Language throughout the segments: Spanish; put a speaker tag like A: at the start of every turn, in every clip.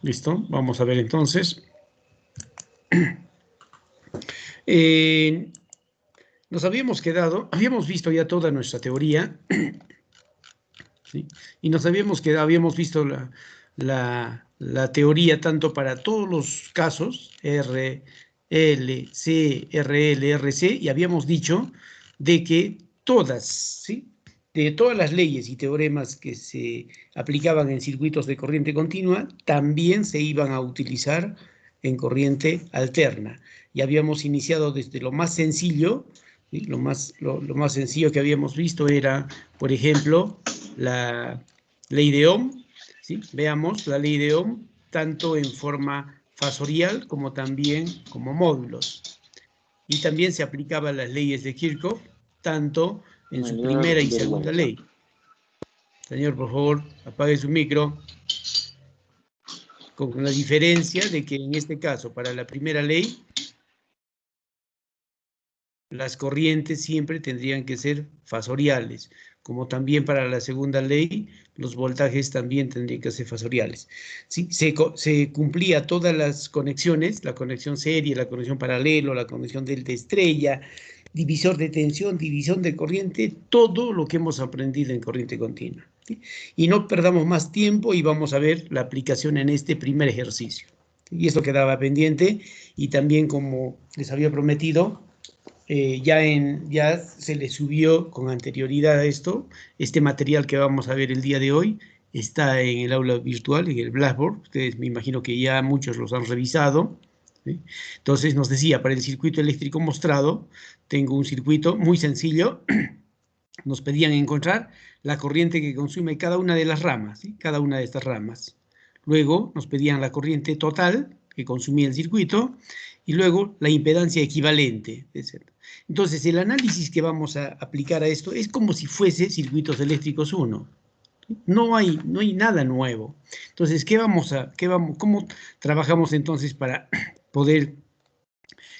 A: Listo, vamos a ver entonces. Nos habíamos quedado, habíamos visto ya toda nuestra teoría, ¿sí? Y nos habíamos visto la teoría tanto para todos los casos, R, L, C, RL, RC, y habíamos dicho de que todas, ¿sí? De todas las leyes y teoremas que se aplicaban en circuitos de corriente continua, también se iban a utilizar en corriente alterna. Y habíamos iniciado desde lo más sencillo, ¿sí? Lo más sencillo que habíamos visto era, por ejemplo, la ley de Ohm, ¿sí? Veamos la ley de Ohm tanto en forma fasorial como también como módulos. Y también se aplicaban las leyes de Kirchhoff, tanto en su primera y segunda ley. Señor, por favor, apague su micro. Con la diferencia de que en este caso, para la primera ley, las corrientes siempre tendrían que ser fasoriales, como también para la segunda ley, los voltajes también tendrían que ser fasoriales. ¿Sí? Se cumplía todas las conexiones, la conexión serie, la conexión paralelo, la conexión delta estrella, divisor de tensión, división de corriente, todo lo que hemos aprendido en corriente continua. ¿Sí? Y no perdamos más tiempo y vamos a ver la aplicación en este primer ejercicio. Y esto quedaba pendiente y también, como les había prometido, ya se le subió con anterioridad a esto, este material que vamos a ver el día de hoy está en el aula virtual, en el Blackboard. Ustedes me imagino que ya muchos los han revisado, ¿sí? Entonces nos decía, para el circuito eléctrico mostrado, tengo un circuito muy sencillo. Nos pedían encontrar la corriente que consume cada una de las ramas, ¿sí? Cada una de estas ramas. Luego nos pedían la corriente total que consumía el circuito y luego la impedancia equivalente. Entonces, el análisis que vamos a aplicar a esto es como si fuese circuitos eléctricos 1. No hay nada nuevo. Entonces, ¿cómo trabajamos entonces para poder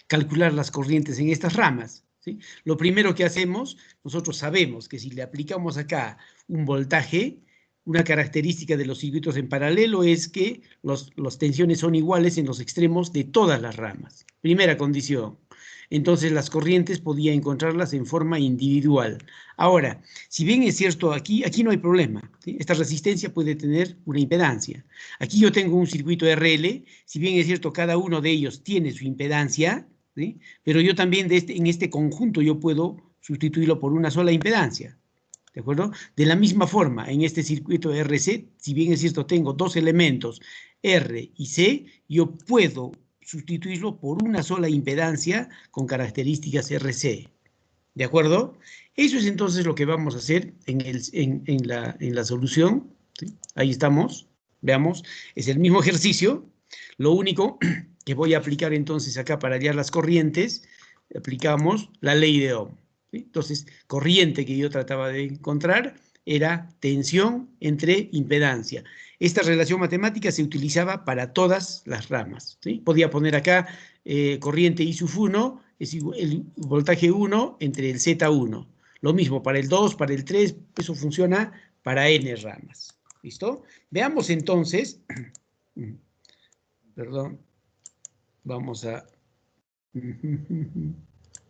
A: calcular las corrientes en estas ramas? ¿Sí? Lo primero que hacemos, nosotros sabemos que si le aplicamos acá un voltaje, una característica de los circuitos en paralelo es que las tensiones son iguales en los extremos de todas las ramas. Primera condición. Entonces las corrientes podía encontrarlas en forma individual. Ahora, si bien es cierto, aquí no hay problema, ¿sí? Esta resistencia puede tener una impedancia. Aquí yo tengo un circuito RL, si bien es cierto, cada uno de ellos tiene su impedancia, ¿sí? Pero yo también en este conjunto yo puedo sustituirlo por una sola impedancia. ¿De acuerdo? De la misma forma, en este circuito RC, si bien es cierto, tengo dos elementos, R y C, yo puedo sustituirlo por una sola impedancia con características RC. ¿De acuerdo? Eso es entonces lo que vamos a hacer en la solución. ¿Sí? Ahí estamos. Veamos, es el mismo ejercicio. Lo único que voy a aplicar entonces acá para hallar las corrientes, aplicamos la ley de Ohm. ¿Sí? Entonces, corriente que yo trataba de encontrar era tensión entre impedancia. Esta relación matemática se utilizaba para todas las ramas. ¿Sí? Podía poner acá corriente I sub 1 es el voltaje 1 entre el Z1. Lo mismo para el 2, para el 3, eso funciona para N ramas. ¿Listo? Veamos entonces, perdón, vamos a...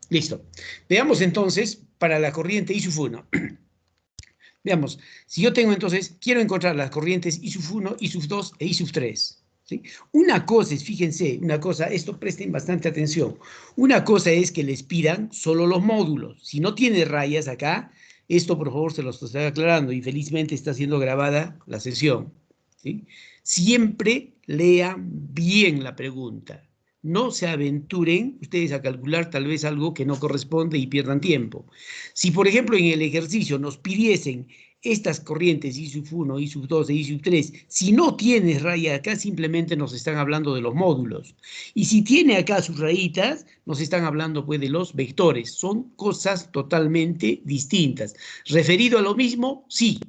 A: Listo. Veamos entonces para la corriente I sub 1. Veamos, si yo tengo entonces, quiero encontrar las corrientes I sub 1, I sub 2 e I sub 3. ¿Sí? Una cosa es, fíjense, una cosa, esto presten bastante atención. Una cosa es que les pidan solo los módulos. Si no tiene rayas acá, esto por favor se los estoy aclarando y felizmente está siendo grabada la sesión. ¿Sí? Siempre lean bien la pregunta. No se aventuren ustedes a calcular tal vez algo que no corresponde y pierdan tiempo. Si, por ejemplo, en el ejercicio nos pidiesen estas corrientes I sub 1, I sub 2 e I sub 3, si no tiene raya acá, simplemente nos están hablando de los módulos. Y si tiene acá sus rayitas, nos están hablando pues de los vectores. Son cosas totalmente distintas. Referido a lo mismo, sí,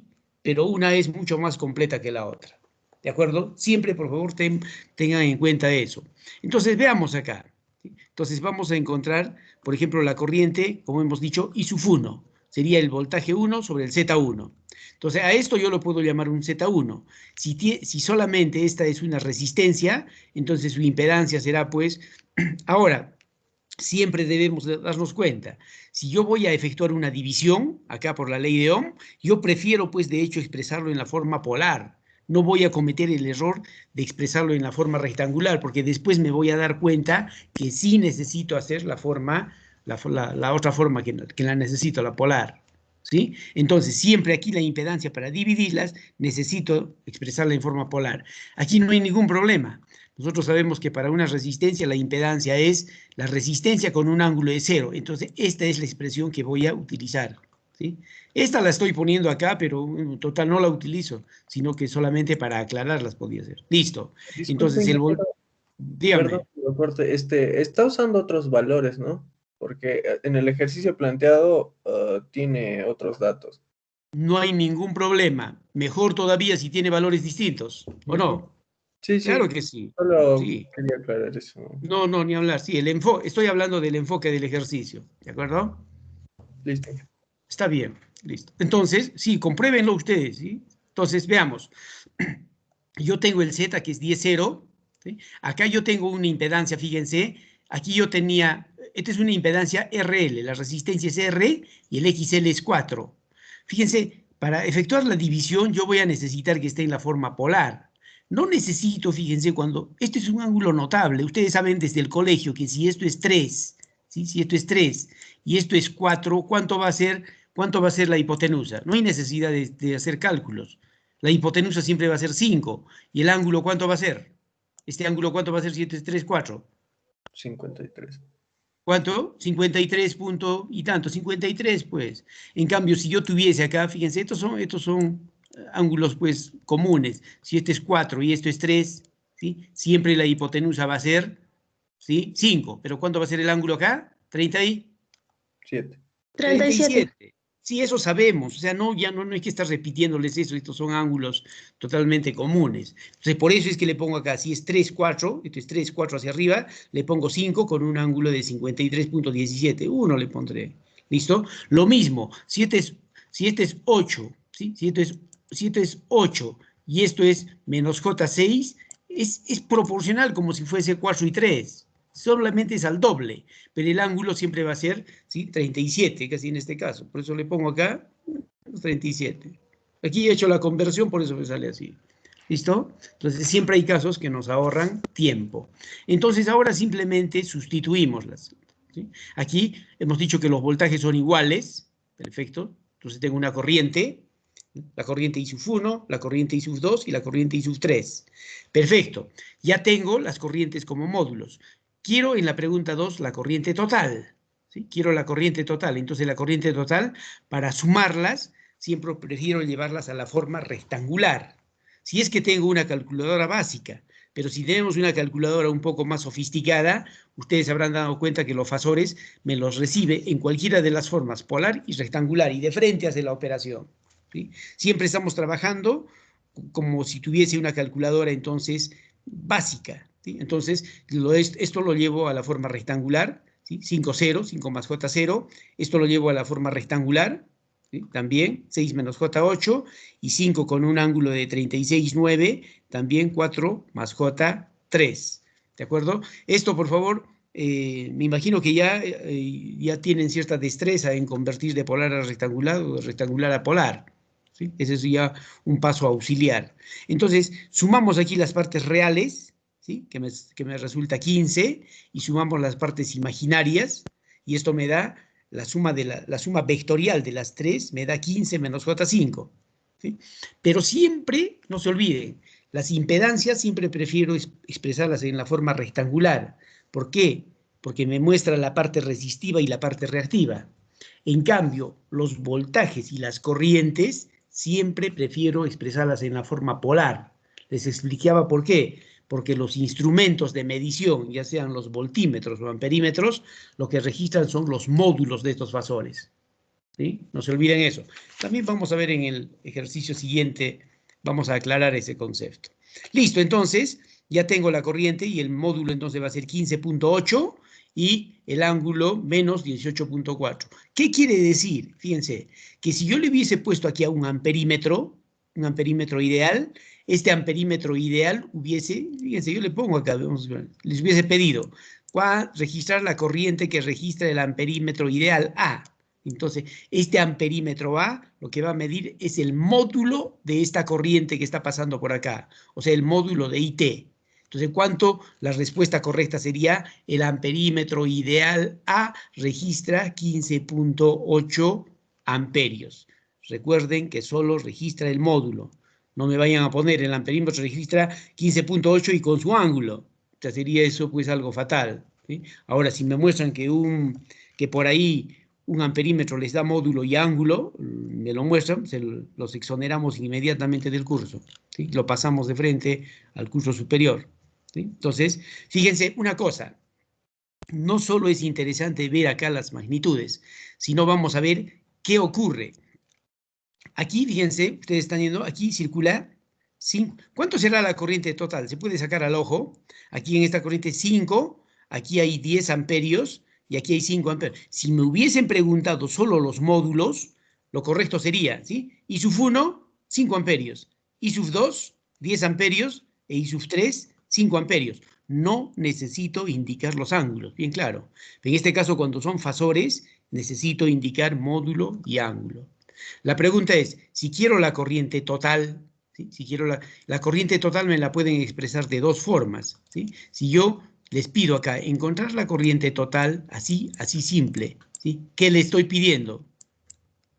A: pero una es mucho más completa que la otra. ¿De acuerdo? Siempre, por favor, tengan en cuenta eso. Entonces, veamos acá. Entonces, vamos a encontrar, por ejemplo, la corriente, como hemos dicho, I sub 1. sería el voltaje 1 sobre el Z1. Entonces, a esto yo lo puedo llamar un Z1. Si solamente esta es una resistencia, entonces su impedancia será, pues, ahora, siempre debemos darnos cuenta, si yo voy a efectuar una división, acá por la ley de Ohm, yo prefiero, pues, de hecho, expresarlo en la forma polar. No voy a cometer el error de expresarlo en la forma rectangular, porque después me voy a dar cuenta que sí necesito hacer la forma, la otra forma que la necesito, la polar. ¿Sí? Entonces, siempre aquí la impedancia para dividirlas, necesito expresarla en forma polar. Aquí no hay ningún problema. Nosotros sabemos que para una resistencia la impedancia es la resistencia con un ángulo de 0. Entonces, esta es la expresión que voy a utilizar. ¿Sí? Esta la estoy poniendo acá, pero en total no la utilizo, sino que solamente para aclararlas podía ser. Listo.
B: Disculpe,
A: Entonces,
B: ingeniero, perdón
A: dígame.
B: que lo corte, está usando otros valores, ¿no? Porque en el ejercicio planteado tiene otros datos.
A: No hay ningún problema. Mejor todavía si tiene valores distintos, ¿o
B: Ujú.
A: no?
B: Sí,
A: Claro
B: sí,
A: que sí.
B: solo
A: Sí.
B: quería aclarar eso.
A: No, no, ni hablar. Sí, estoy hablando del enfoque del ejercicio, ¿de acuerdo?
B: Listo.
A: Está bien, listo. Entonces, sí, compruébenlo ustedes, ¿sí? Entonces, veamos. Yo tengo el Z que es 10,0, ¿sí? Acá yo tengo una impedancia, fíjense, aquí yo tenía, esta es una impedancia RL, la resistencia es R y el XL es 4. Fíjense, para efectuar la división yo voy a necesitar que esté en la forma polar. No necesito, fíjense, cuando, este es un ángulo notable, ustedes saben desde el colegio que si esto es 3, ¿sí? Si esto es 3 y esto es 4, ¿cuánto va a ser? ¿Cuánto va a ser la hipotenusa? No hay necesidad de hacer cálculos. La hipotenusa siempre va a ser 5. ¿Y el ángulo cuánto va a ser? Este ángulo cuánto va a ser 7, 3, 4.
B: 53.
A: ¿Cuánto? 53 punto y tanto, 53 pues. En cambio, si yo tuviese acá, fíjense, estos son ángulos pues comunes. Si este es 4 y esto es 3, ¿sí? Siempre la hipotenusa va a ser, ¿sí? 5. ¿Pero cuánto va a ser el ángulo acá? 30 y
B: 7.
C: 37.
A: 37. Sí, eso sabemos, o sea, no, ya no hay que estar repitiéndoles eso, estos son ángulos totalmente comunes. Entonces, por eso es que le pongo acá, si es 3, 4, esto es 3, 4 hacia arriba, le pongo 5 con un ángulo de 53,17, 1 le pondré, ¿listo? Lo mismo, si este es 8, ¿sí? Si esto es 8 y esto es menos J6, es proporcional como si fuese 4 y 3, solamente es al doble, pero el ángulo siempre va a ser, ¿sí? 37, casi en este caso. Por eso le pongo acá 37. Aquí he hecho la conversión, por eso me sale así. ¿Listo? Entonces siempre hay casos que nos ahorran tiempo. Entonces ahora simplemente sustituimoslas. ¿Sí? Aquí hemos dicho que los voltajes son iguales. Perfecto. Entonces tengo una corriente, la corriente I sub 1, la corriente I sub 2 y la corriente I sub 3. Perfecto. Ya tengo las corrientes como módulos. Quiero en la pregunta 2 la corriente total. ¿Sí? Quiero la corriente total. Entonces la corriente total, para sumarlas, siempre prefiero llevarlas a la forma rectangular. Si es que tengo una calculadora básica, pero si tenemos una calculadora un poco más sofisticada, ustedes habrán dado cuenta que los fasores me los recibe en cualquiera de las formas, polar y rectangular, y de frente hace la operación. ¿Sí? Siempre estamos trabajando como si tuviese una calculadora entonces básica. ¿Sí? Entonces, esto lo llevo a la forma rectangular, ¿sí? 5, 0, 5 más J0. Esto lo llevo a la forma rectangular, ¿sí? También 6 menos J8 y 5 con un ángulo de 36,9, también 4 más J3. ¿De acuerdo? Esto, por favor, me imagino que ya tienen cierta destreza en convertir de polar a rectangular o de rectangular a polar. ¿Sí? Ese es ya un paso auxiliar. Entonces, sumamos aquí las partes reales, ¿sí? que me resulta 15, y sumamos las partes imaginarias, y esto me da la suma vectorial de las tres, me da 15 menos J5. ¿Sí? Pero siempre, no se olviden, las impedancias siempre prefiero expresarlas en la forma rectangular. ¿Por qué? Porque me muestra la parte resistiva y la parte reactiva. En cambio, los voltajes y las corrientes siempre prefiero expresarlas en la forma polar. Les explicaba por qué. Porque los instrumentos de medición, ya sean los voltímetros o amperímetros, lo que registran son los módulos de estos fasores. ¿Sí? No se olviden eso. También vamos a ver en el ejercicio siguiente, vamos a aclarar ese concepto. Listo, entonces, ya tengo la corriente y el módulo entonces va a ser 15.8 y el ángulo menos 18.4. ¿Qué quiere decir? Fíjense, que si yo le hubiese puesto aquí a un amperímetro ideal, este amperímetro ideal hubiese, fíjense, yo le pongo acá, vamos a ver, les hubiese pedido registrar la corriente que registra el amperímetro ideal A. Entonces, este amperímetro A lo que va a medir es el módulo de esta corriente que está pasando por acá, o sea, el módulo de IT. Entonces, ¿cuánto? La respuesta correcta sería el amperímetro ideal A registra 15.8 amperios. Recuerden que solo registra el módulo. No me vayan a poner el amperímetro registra 15.8 y con su ángulo. O sea, sería eso pues algo fatal, ¿sí? Ahora, si me muestran que por ahí un amperímetro les da módulo y ángulo, me lo muestran, los exoneramos inmediatamente del curso, ¿sí? Lo pasamos de frente al curso superior, ¿sí? Entonces, fíjense una cosa, no solo es interesante ver acá las magnitudes, sino vamos a ver qué ocurre. Aquí, fíjense, ustedes están viendo, aquí circula 5. ¿Cuánto será la corriente total? Se puede sacar al ojo. Aquí en esta corriente 5, aquí hay 10 amperios y aquí hay 5 amperios. Si me hubiesen preguntado solo los módulos, lo correcto sería, ¿sí? I sub 1, 5 amperios. I sub 2, 10 amperios. E I sub 3, 5 amperios. No necesito indicar los ángulos, bien claro. En este caso, cuando son fasores, necesito indicar módulo y ángulo. La pregunta es, si quiero la corriente total, ¿sí? Si quiero la corriente total me la pueden expresar de dos formas, ¿sí? Si yo les pido acá encontrar la corriente total, así simple, ¿sí? ¿Qué le estoy pidiendo?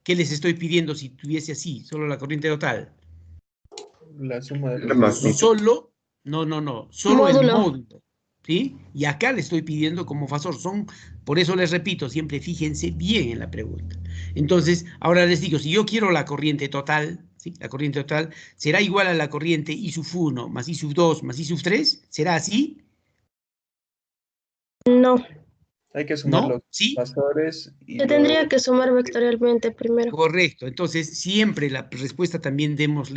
A: ¿Qué les estoy pidiendo si tuviese así, solo la corriente total?
B: La suma de los magnitud.
A: Solo, solo el
C: Módulo.
A: módulo, ¿sí? Y acá le estoy pidiendo como fasor, por eso les repito, siempre fíjense bien en la pregunta. Entonces, ahora les digo, si yo quiero la corriente total, ¿sí? La corriente total será igual a la corriente I sub 1 más I sub 2 más I sub 3, ¿será así?
C: No.
B: Hay que sumar
A: ¿No?
B: los
A: ¿Sí?
B: fasores y
C: Se tendría que sumar vectorialmente primero.
A: Correcto. Entonces, siempre la respuesta también tenemos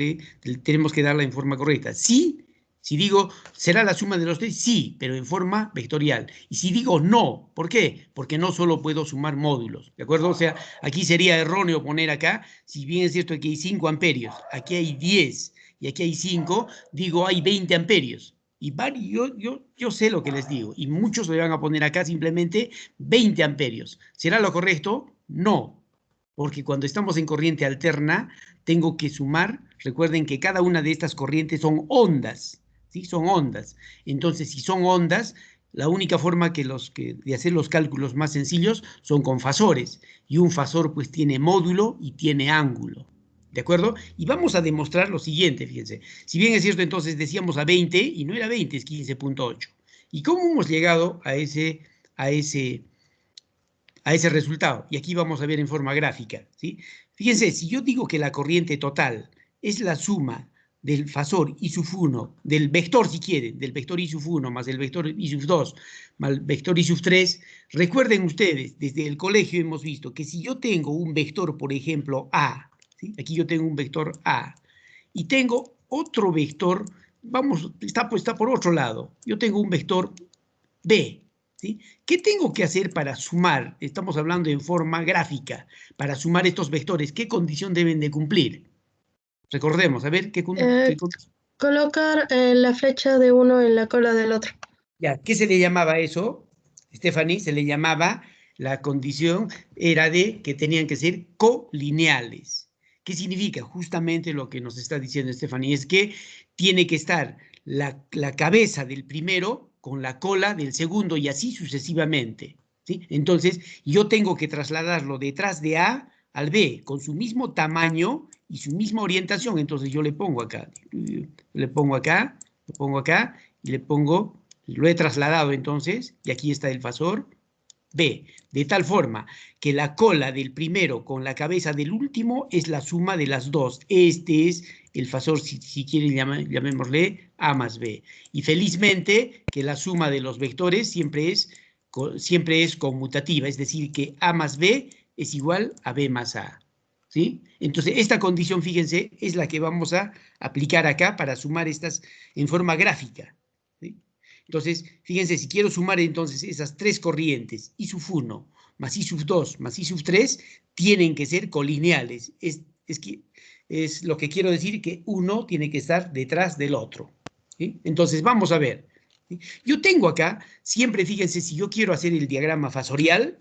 A: que darla en forma correcta. Sí, si digo, ¿será la suma de los tres? Sí, pero en forma vectorial. Y si digo no, ¿por qué? Porque no solo puedo sumar módulos, ¿de acuerdo? O sea, aquí sería erróneo poner acá, si bien es cierto que hay 5 amperios, aquí hay 10 y aquí hay 5, digo, hay 20 amperios. Y yo sé lo que les digo, y muchos le van a poner acá simplemente 20 amperios. ¿Será lo correcto? No, porque cuando estamos en corriente alterna, tengo que sumar, recuerden que cada una de estas corrientes son ondas, ¿sí? Son ondas. Entonces, si son ondas, la única forma de hacer los cálculos más sencillos son con fasores, y un fasor pues tiene módulo y tiene ángulo. ¿De acuerdo? Y vamos a demostrar lo siguiente, fíjense. Si bien es cierto, entonces decíamos a 20, y no era 20, es 15.8. ¿Y cómo hemos llegado a ese resultado? Y aquí vamos a ver en forma gráfica, ¿sí? Fíjense, si yo digo que la corriente total es la suma del fasor I sub 1, del vector si quieren, del vector I sub 1 más el vector I sub 2 más el vector I sub 3, recuerden ustedes, desde el colegio hemos visto que si yo tengo un vector, por ejemplo, A, ¿sí? Aquí yo tengo un vector A, y tengo otro vector, está por otro lado, yo tengo un vector B, ¿sí? ¿Qué tengo que hacer para sumar? Estamos hablando en forma gráfica. Para sumar estos vectores, ¿qué condición deben de cumplir? Recordemos, a ver,
C: Colocar la flecha de uno en la cola del otro.
A: Ya, ¿qué se le llamaba eso, Stephanie? Se le llamaba, la condición era de que tenían que ser colineales. ¿Qué significa? Justamente lo que nos está diciendo Stephanie, es que tiene que estar la cabeza del primero con la cola del segundo y así sucesivamente, ¿sí? Entonces, yo tengo que trasladarlo detrás de A al B con su mismo tamaño y su misma orientación. Entonces, yo le pongo acá y le pongo, lo he trasladado entonces, y aquí está el fasor B, de tal forma que la cola del primero con la cabeza del último es la suma de las dos. Este es el fasor, si quieren llamémosle A más B. Y felizmente que la suma de los vectores siempre es conmutativa, es decir, que A más B es igual a B más A, ¿sí? Entonces, esta condición, fíjense, es la que vamos a aplicar acá para sumar estas en forma gráfica. Entonces, fíjense, si quiero sumar entonces esas tres corrientes, I sub 1 más I sub 2 más I sub 3, tienen que ser colineales. Es lo que quiero decir, que uno tiene que estar detrás del otro. ¿Sí? Entonces, vamos a ver. ¿Sí? Yo tengo acá, siempre fíjense, si yo quiero hacer el diagrama fasorial,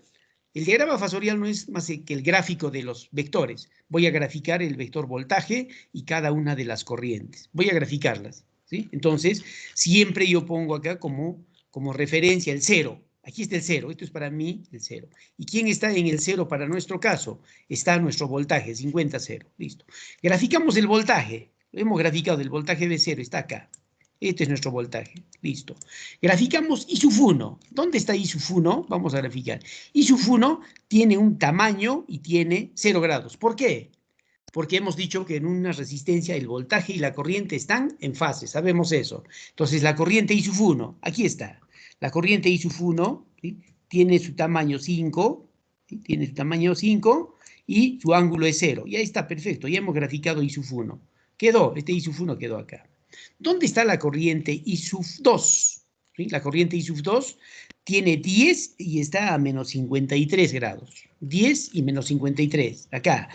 A: el diagrama fasorial no es más que el gráfico de los vectores. Voy a graficar el vector voltaje y cada una de las corrientes. Voy a graficarlas. ¿Sí? Entonces, siempre yo pongo acá como referencia el 0. Aquí está el 0, esto es para mí el 0. ¿Y quién está en el 0 para nuestro caso? Está nuestro voltaje, 50-0. Listo. Graficamos el voltaje. Lo hemos graficado, el voltaje de 0 está acá. Este es nuestro voltaje. Listo. Graficamos I sub 1. ¿Dónde está I sub 1? Vamos a graficar. I sub 1 tiene un tamaño y tiene 0 grados. ¿Por qué? Porque hemos dicho que en una resistencia el voltaje y la corriente están en fase, sabemos eso. Entonces la corriente I sub 1, aquí está. La corriente I sub 1, ¿sí?, tiene su tamaño 5, ¿sí?, tiene su tamaño 5 y su ángulo es 0. Y ahí está, perfecto, ya hemos graficado I sub 1. Quedó, este I sub 1 quedó acá. ¿Dónde está la corriente I sub 2? ¿Sí? La corriente I sub 2 tiene 10 y está a menos 53 grados. 10 y menos 53, acá.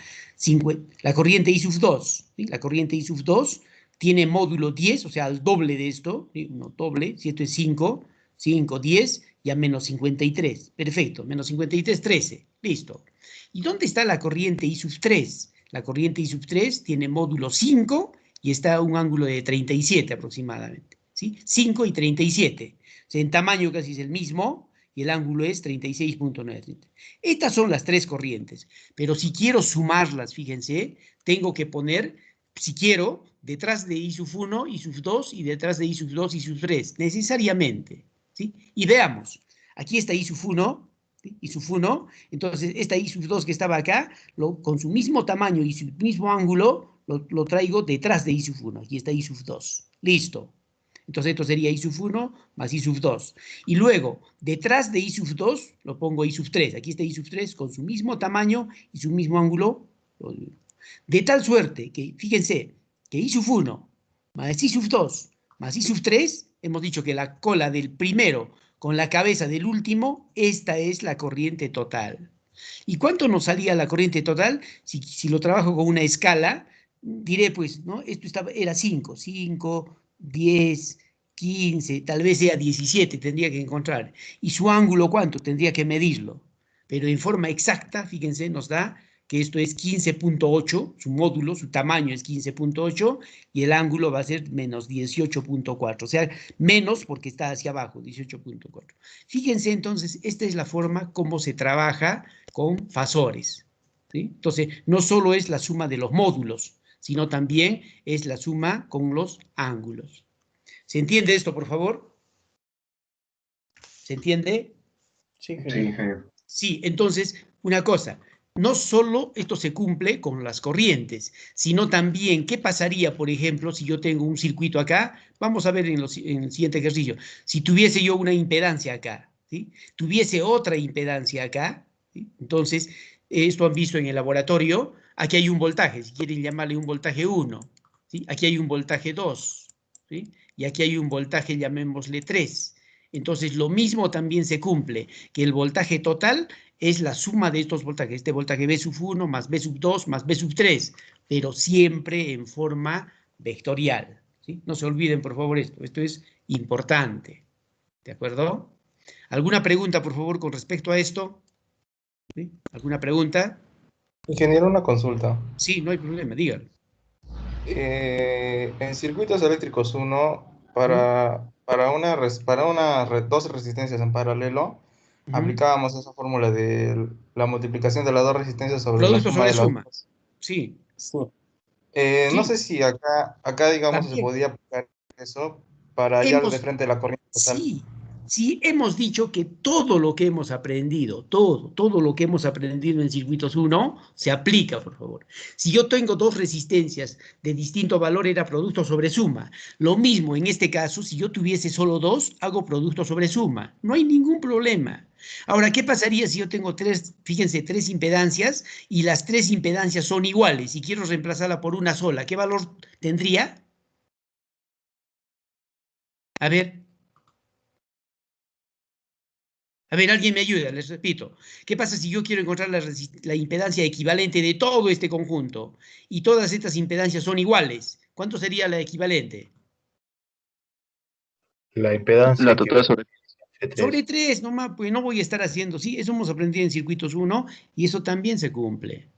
A: La corriente I sub 2, ¿sí? La corriente I sub 2 tiene módulo 10, o sea, al doble de esto, ¿sí? No, doble, si esto es 5, 5, 10 y a menos 53. Perfecto, menos 53, 13. Listo. ¿Y dónde está la corriente I sub 3? La corriente I sub 3 tiene módulo 5 y está a un ángulo de 37 aproximadamente. ¿Sí? 5 y 37. O sea, en tamaño casi es el mismo y el ángulo es 36.9. Estas son las tres corrientes. Pero si quiero sumarlas, fíjense, tengo que poner, si quiero, detrás de I sub 1, I sub 2 y detrás de I sub 2, I sub 3, necesariamente. ¿Sí? Y veamos, aquí está I sub 1, ¿sí?, I sub 1, entonces esta I sub 2 que estaba acá, con su mismo tamaño y su mismo ángulo, lo traigo detrás de I sub 1, aquí está I sub 2, listo. Entonces esto sería I sub 1 más I sub 2. Y luego, detrás de I sub 2, lo pongo I sub 3. Aquí está I sub 3 con su mismo tamaño y su mismo ángulo. De tal suerte que, fíjense, que I sub 1 más I sub 2 más I sub 3, hemos dicho que la cola del primero con la cabeza del último, esta es la corriente total. ¿Y cuánto nos salía la corriente total? Si lo trabajo con una escala, diré, pues, ¿no? Esto era 5, 10, 15, tal vez sea 17, tendría que encontrar. ¿Y su ángulo cuánto? Tendría que medirlo. Pero en forma exacta, fíjense, nos da que esto es 15.8, su módulo, su tamaño es 15.8 y el ángulo va a ser menos 18.4, o sea, menos porque está hacia abajo, 18.4. Fíjense entonces, esta es la forma como se trabaja con fasores, ¿sí? Entonces, no solo es la suma de los módulos, sino también es la suma con los ángulos. ¿Se entiende esto, por favor? ¿Se entiende?
B: Sí, ingeniero.
A: Sí, entonces, una cosa, no solo esto se cumple con las corrientes, sino también, ¿qué pasaría, por ejemplo, si yo tengo un circuito acá? Vamos a ver en el siguiente ejercicio. Si tuviese yo una impedancia acá, ¿sí?, tuviese otra impedancia acá, ¿sí?, entonces, esto han visto en el laboratorio, aquí hay un voltaje, si quieren llamarle un voltaje 1, ¿sí?, aquí hay un voltaje 2, ¿sí?, y aquí hay un voltaje, llamémosle 3. Entonces, lo mismo también se cumple, que el voltaje total es la suma de estos voltajes, este voltaje B sub 1 más B sub 2 más B sub 3, pero siempre en forma vectorial, ¿sí? No se olviden, por favor, esto es importante, ¿de acuerdo? ¿Alguna pregunta, por favor, con respecto a esto? ¿Sí? ¿Alguna pregunta?
D: Ingeniero, una consulta.
A: Sí, no hay problema, dígalo.
D: En circuitos eléctricos 1, para dos resistencias en paralelo, aplicábamos esa fórmula de la multiplicación de las dos resistencias sobre la
A: Producto
D: suma
A: sobre
D: de las
A: suma,
D: dos.
A: sí.
D: Sí. No
A: Sí,
D: sé si acá digamos, se
A: también.
D: podía aplicar eso para hallar de
A: Hemos,
D: frente la corriente total.
A: sí, hemos dicho que todo lo que hemos aprendido, todo lo que hemos aprendido en circuitos 1 se aplica, por favor. Si yo tengo dos resistencias de distinto valor, era producto sobre suma. Lo mismo en este caso, si yo tuviese solo dos, hago producto sobre suma. No hay ningún problema. Ahora, ¿qué pasaría si yo tengo fíjense, tres impedancias y las tres impedancias son iguales y quiero reemplazarla por una sola? ¿Qué valor tendría? A ver. A ver, alguien me ayuda, les repito. ¿Qué pasa si yo quiero encontrar la impedancia equivalente de todo este conjunto y todas estas impedancias son iguales? ¿Cuánto sería la equivalente?
B: La impedancia
E: La total sobre
A: Sobre 3, nomás, pues no voy a estar haciendo, ¿sí? Eso hemos aprendido en circuitos 1 y eso también se cumple.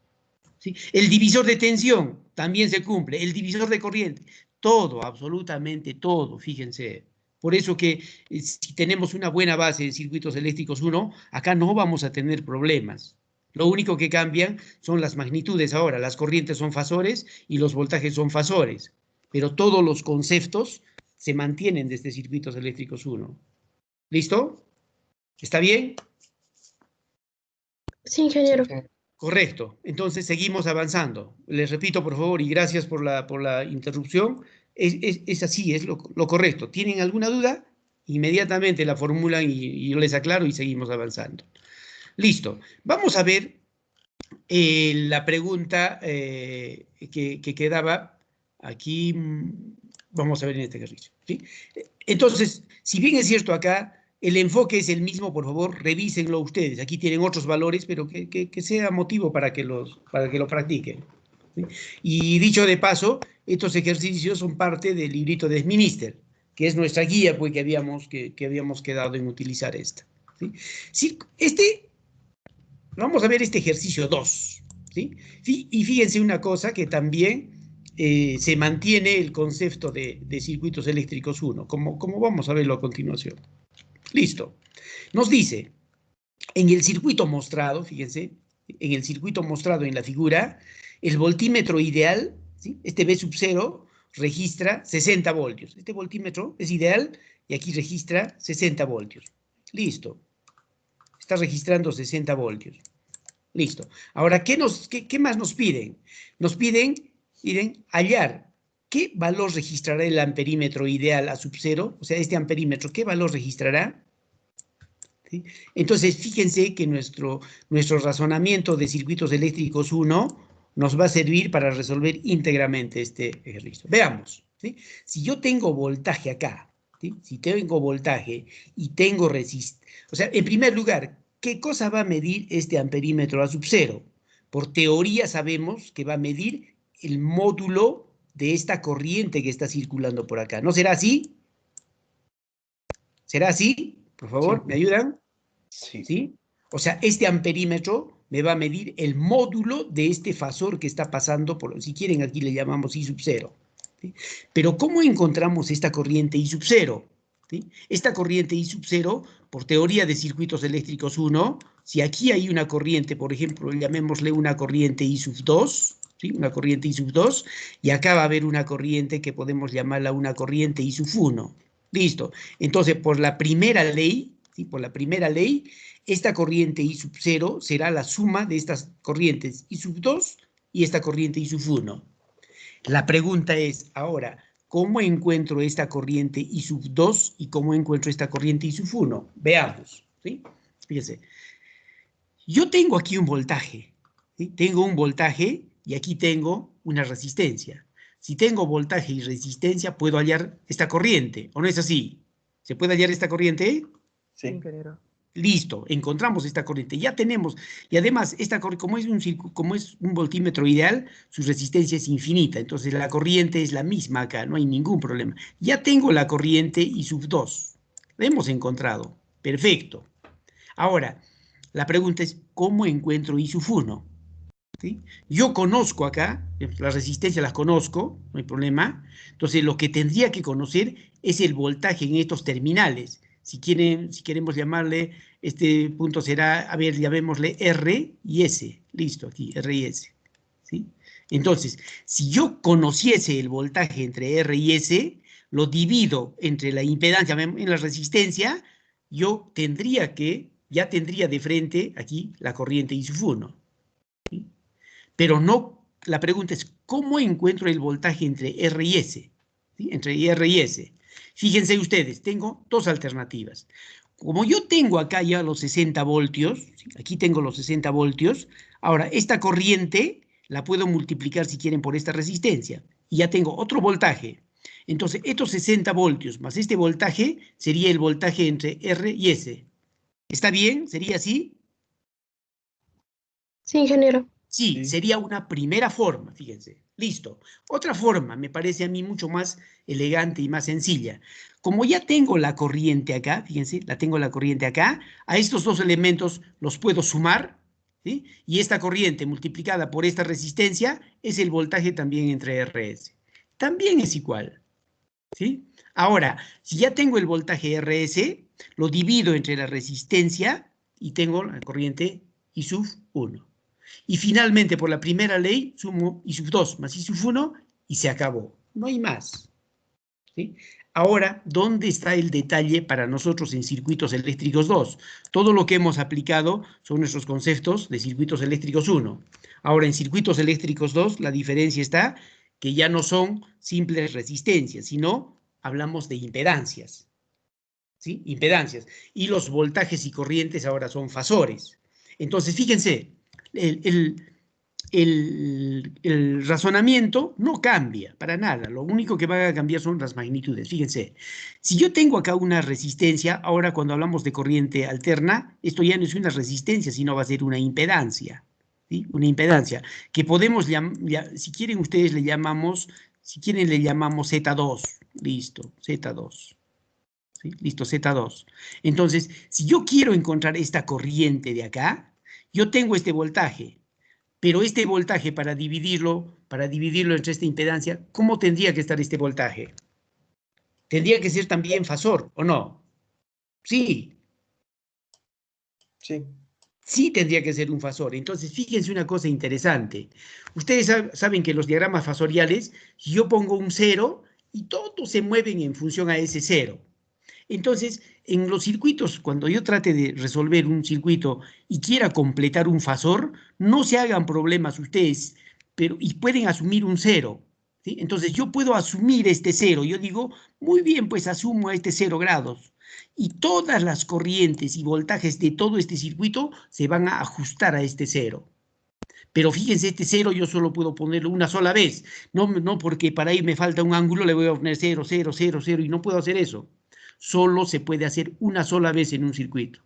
A: ¿Sí? El divisor de tensión también se cumple, el divisor de corriente, todo, absolutamente todo, fíjense. Por eso que si tenemos una buena base en circuitos eléctricos 1, acá no vamos a tener problemas. Lo único que cambian son las magnitudes ahora, las corrientes son fasores y los voltajes son fasores, pero todos los conceptos se mantienen desde circuitos eléctricos 1. ¿Listo? ¿Está bien?
C: Sí, ingeniero.
D: Sí.
A: Correcto. Entonces seguimos avanzando. Les repito, por favor, y gracias por la interrupción. Es así, es lo correcto. ¿Tienen alguna duda? Inmediatamente la formulan y yo les aclaro y seguimos avanzando. Listo. Vamos a ver la pregunta que quedaba aquí. Vamos a ver en este ejercicio, ¿sí? Entonces, si bien es cierto acá, el enfoque es el mismo, por favor, revísenlo ustedes. Aquí tienen otros valores, pero que sea motivo para que lo practiquen, ¿sí? Y dicho de paso, estos ejercicios son parte del librito de Minister, que es nuestra guía, pues, que habíamos quedado en utilizar esta, ¿sí? Sí, vamos a ver este ejercicio 2, ¿sí? Y fíjense una cosa que también se mantiene el concepto de circuitos eléctricos 1, como vamos a verlo a continuación. Listo. Nos dice, en el circuito mostrado, fíjense, en el circuito mostrado en la figura, el voltímetro ideal, ¿sí? Este V sub 0 registra 60 voltios. Este voltímetro es ideal y aquí registra 60 voltios. Listo. Está registrando 60 voltios. Listo. Ahora, ¿qué más nos piden? Nos piden hallar qué valor registrará el amperímetro ideal a sub 0, o sea, este amperímetro, ¿qué valor registrará? ¿Sí? Entonces, fíjense que nuestro razonamiento de circuitos eléctricos 1 nos va a servir para resolver íntegramente este ejercicio. Veamos, ¿sí? Si yo tengo voltaje acá, ¿sí? Si tengo voltaje y tengo resistencia, o sea, en primer lugar, ¿qué cosa va a medir este amperímetro a sub 0? Por teoría sabemos que va a medir el módulo de esta corriente que está circulando por acá. ¿No será así? ¿Será así? Por favor,
B: Sí.
A: ¿me ayudan?
B: Sí.
A: ¿Sí? O sea, este amperímetro me va a medir el módulo de este fasor que está pasando por, si quieren aquí le llamamos I sub 0. ¿Sí? Pero ¿cómo encontramos esta corriente I sub 0? ¿Sí? Esta corriente I sub 0, por teoría de circuitos eléctricos 1, si aquí hay una corriente, por ejemplo, llamémosle una corriente I sub 2, ¿sí? Una corriente I sub 2, y acá va a haber una corriente que podemos llamarla una corriente I sub 1. Listo. Entonces, por la primera ley, ¿sí? Por la primera ley, esta corriente I sub 0 será la suma de estas corrientes I sub 2 y esta corriente I sub 1. La pregunta es, ahora, ¿cómo encuentro esta corriente I sub 2 y cómo encuentro esta corriente I sub 1? Veamos, ¿sí? Fíjense. Yo tengo aquí un voltaje, ¿sí? Tengo un voltaje y aquí tengo una resistencia. Si tengo voltaje y resistencia, puedo hallar esta corriente, ¿o no es así? ¿Se puede hallar esta corriente?
B: Sí.
E: ingeniero.
A: Listo, encontramos esta corriente, ya tenemos, y además, como es un voltímetro ideal, su resistencia es infinita, entonces la corriente es la misma acá, no hay ningún problema. Ya tengo la corriente I sub 2, la hemos encontrado, perfecto. Ahora, la pregunta es, ¿cómo encuentro I sub 1? ¿Sí? Yo conozco acá, las resistencias las conozco, no hay problema, entonces lo que tendría que conocer es el voltaje en estos terminales. Si queremos llamarle, este punto será, a ver, llamémosle R y S. Listo, aquí, R y S. ¿Sí? Entonces, si yo conociese el voltaje entre R y S, lo divido entre la impedancia en la resistencia, yo ya tendría de frente aquí la corriente I sub 1. ¿Sí? Pero no, la pregunta es, ¿cómo encuentro el voltaje entre R y S? ¿Sí? Entre R y S. Fíjense ustedes, tengo dos alternativas. Como yo tengo acá ya los 60 voltios, ¿sí? Aquí tengo los 60 voltios, ahora esta corriente la puedo multiplicar si quieren por esta resistencia y ya tengo otro voltaje. Entonces, estos 60 voltios más este voltaje sería el voltaje entre R y S. ¿Está bien? ¿Sería así?
C: Sí, ingeniero.
A: Sí,
B: Sí.
A: sería una primera forma, fíjense. Listo. Otra forma me parece a mí mucho más elegante y más sencilla. Como ya tengo la corriente acá, fíjense, la tengo la corriente acá, a estos dos elementos los puedo sumar, ¿sí? Y esta corriente multiplicada por esta resistencia es el voltaje también entre RS. También es igual, ¿sí? Ahora, si ya tengo el voltaje RS, lo divido entre la resistencia y tengo la corriente I sub 1. Y finalmente, por la primera ley, sumo I sub 2 más I sub 1 y se acabó. No hay más, ¿sí? Ahora, ¿dónde está el detalle para nosotros en circuitos eléctricos 2? Todo lo que hemos aplicado son nuestros conceptos de circuitos eléctricos 1. Ahora, en circuitos eléctricos 2, la diferencia está que ya no son simples resistencias, sino hablamos de impedancias, ¿sí? Impedancias. Y los voltajes y corrientes ahora son fasores. Entonces, fíjense, el razonamiento no cambia para nada. Lo único que va a cambiar son las magnitudes. Fíjense, si yo tengo acá una resistencia, ahora cuando hablamos de corriente alterna, esto ya no es una resistencia, sino va a ser una impedancia. ¿Sí? Una impedancia que podemos llamar, si quieren ustedes le llamamos, si quieren le llamamos Z2. Listo, Z2. ¿Sí? Listo, Z2. Entonces, si yo quiero encontrar esta corriente de acá, yo tengo este voltaje, pero este voltaje para dividirlo entre esta impedancia, ¿cómo tendría que estar este voltaje? Tendría que ser también fasor, ¿o no? Sí,
B: Sí.
A: sí tendría que ser un fasor. Entonces, fíjense una cosa interesante. Ustedes saben que los diagramas fasoriales, si yo pongo un cero y todos se mueven en función a ese cero. Entonces, en los circuitos, cuando yo trate de resolver un circuito y quiera completar un fasor, no se hagan problemas ustedes, y pueden asumir un cero, ¿sí? Entonces, yo puedo asumir este cero. Yo digo, muy bien, pues asumo este 0 grados. Y todas las corrientes y voltajes de todo este circuito se van a ajustar a este cero. Pero fíjense, este cero yo solo puedo ponerlo una sola vez. No porque para ahí me falta un ángulo, le voy a poner 0, 0, 0, 0 y no puedo hacer eso. Solo se puede hacer una sola vez en un circuito.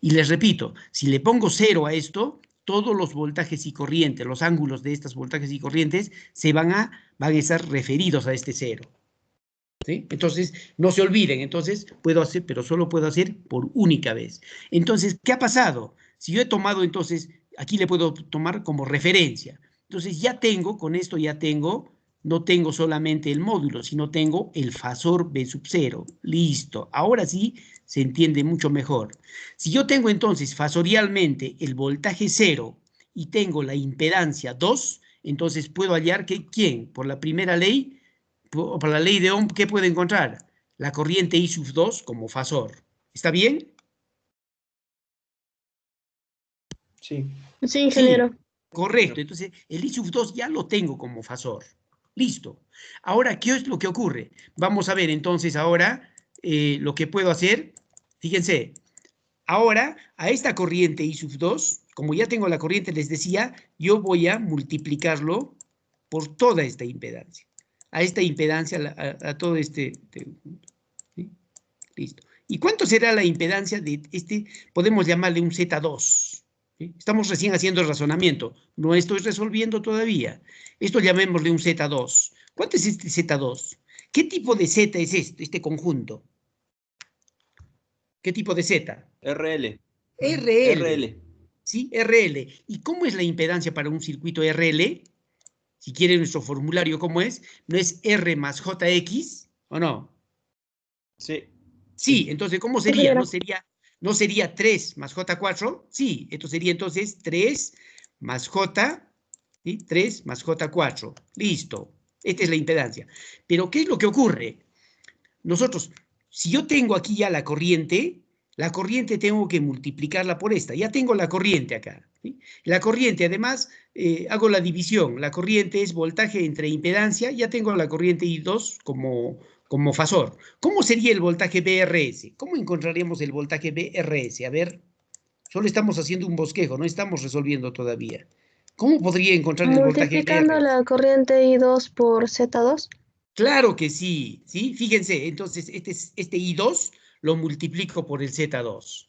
A: Y les repito, si le pongo 0 a esto, todos los voltajes y corrientes, los ángulos de estos voltajes y corrientes van a estar referidos a este 0. ¿Sí? Entonces, no se olviden, entonces puedo hacer, pero solo puedo hacer por única vez. Entonces, ¿qué ha pasado? Si yo he tomado, entonces, aquí le puedo tomar como referencia. Entonces, ya tengo, con esto ya tengo, no tengo solamente el módulo, sino tengo el fasor B sub 0. Listo. Ahora sí se entiende mucho mejor. Si yo tengo entonces fasorialmente el voltaje 0 y tengo la impedancia 2, entonces puedo hallar que, ¿quién? Por la primera ley, por la ley de Ohm, ¿qué puede encontrar? La corriente I sub 2 como fasor. ¿Está bien?
B: Sí.
C: Sí,
A: Sí,
C: ingeniero.
A: correcto. Entonces, el I sub 2 ya lo tengo como fasor. Listo. Ahora, ¿qué es lo que ocurre? Vamos a ver entonces ahora lo que puedo hacer. Fíjense, ahora a esta corriente I sub 2, como ya tengo la corriente, les decía, yo voy a multiplicarlo por toda esta impedancia. A esta impedancia, a todo este. ¿Sí? Listo. ¿Y cuánto será la impedancia de este? Podemos llamarle un Z2. ¿Sí? Estamos recién haciendo el razonamiento. No estoy resolviendo todavía. Esto llamémosle un Z2. ¿Cuánto es este Z2? ¿Qué tipo de Z es este conjunto? ¿Qué tipo de Z?
E: RL.
A: RL.
E: RL.
A: ¿Sí? RL. ¿Y cómo es la impedancia para un circuito RL? Si quiere nuestro formulario, ¿cómo es? ¿No es R más JX o no?
E: Sí.
A: Sí, entonces, ¿cómo
C: Sí,
A: sería?
C: ingeniero.
A: ¿No sería 3 más J4? Sí, esto sería entonces 3 más J, ¿sí? 3 más J4. Listo. Esta es la impedancia. Pero, ¿qué es lo que ocurre? Nosotros, si yo tengo aquí ya la corriente tengo que multiplicarla por esta. Ya tengo la corriente acá. ¿Sí? La corriente, además, hago la división. La corriente es voltaje entre impedancia. Ya tengo la corriente I2 como fasor. ¿Cómo sería el voltaje BRS? ¿Cómo encontraríamos el voltaje BRS? A ver, solo estamos haciendo un bosquejo, no estamos resolviendo todavía. ¿Cómo podría encontrar el voltaje
C: Multiplicando
A: BRS?
C: la corriente I2 por Z2.
A: Claro que sí, ¿sí? Fíjense, entonces este I2 lo multiplico por el Z2.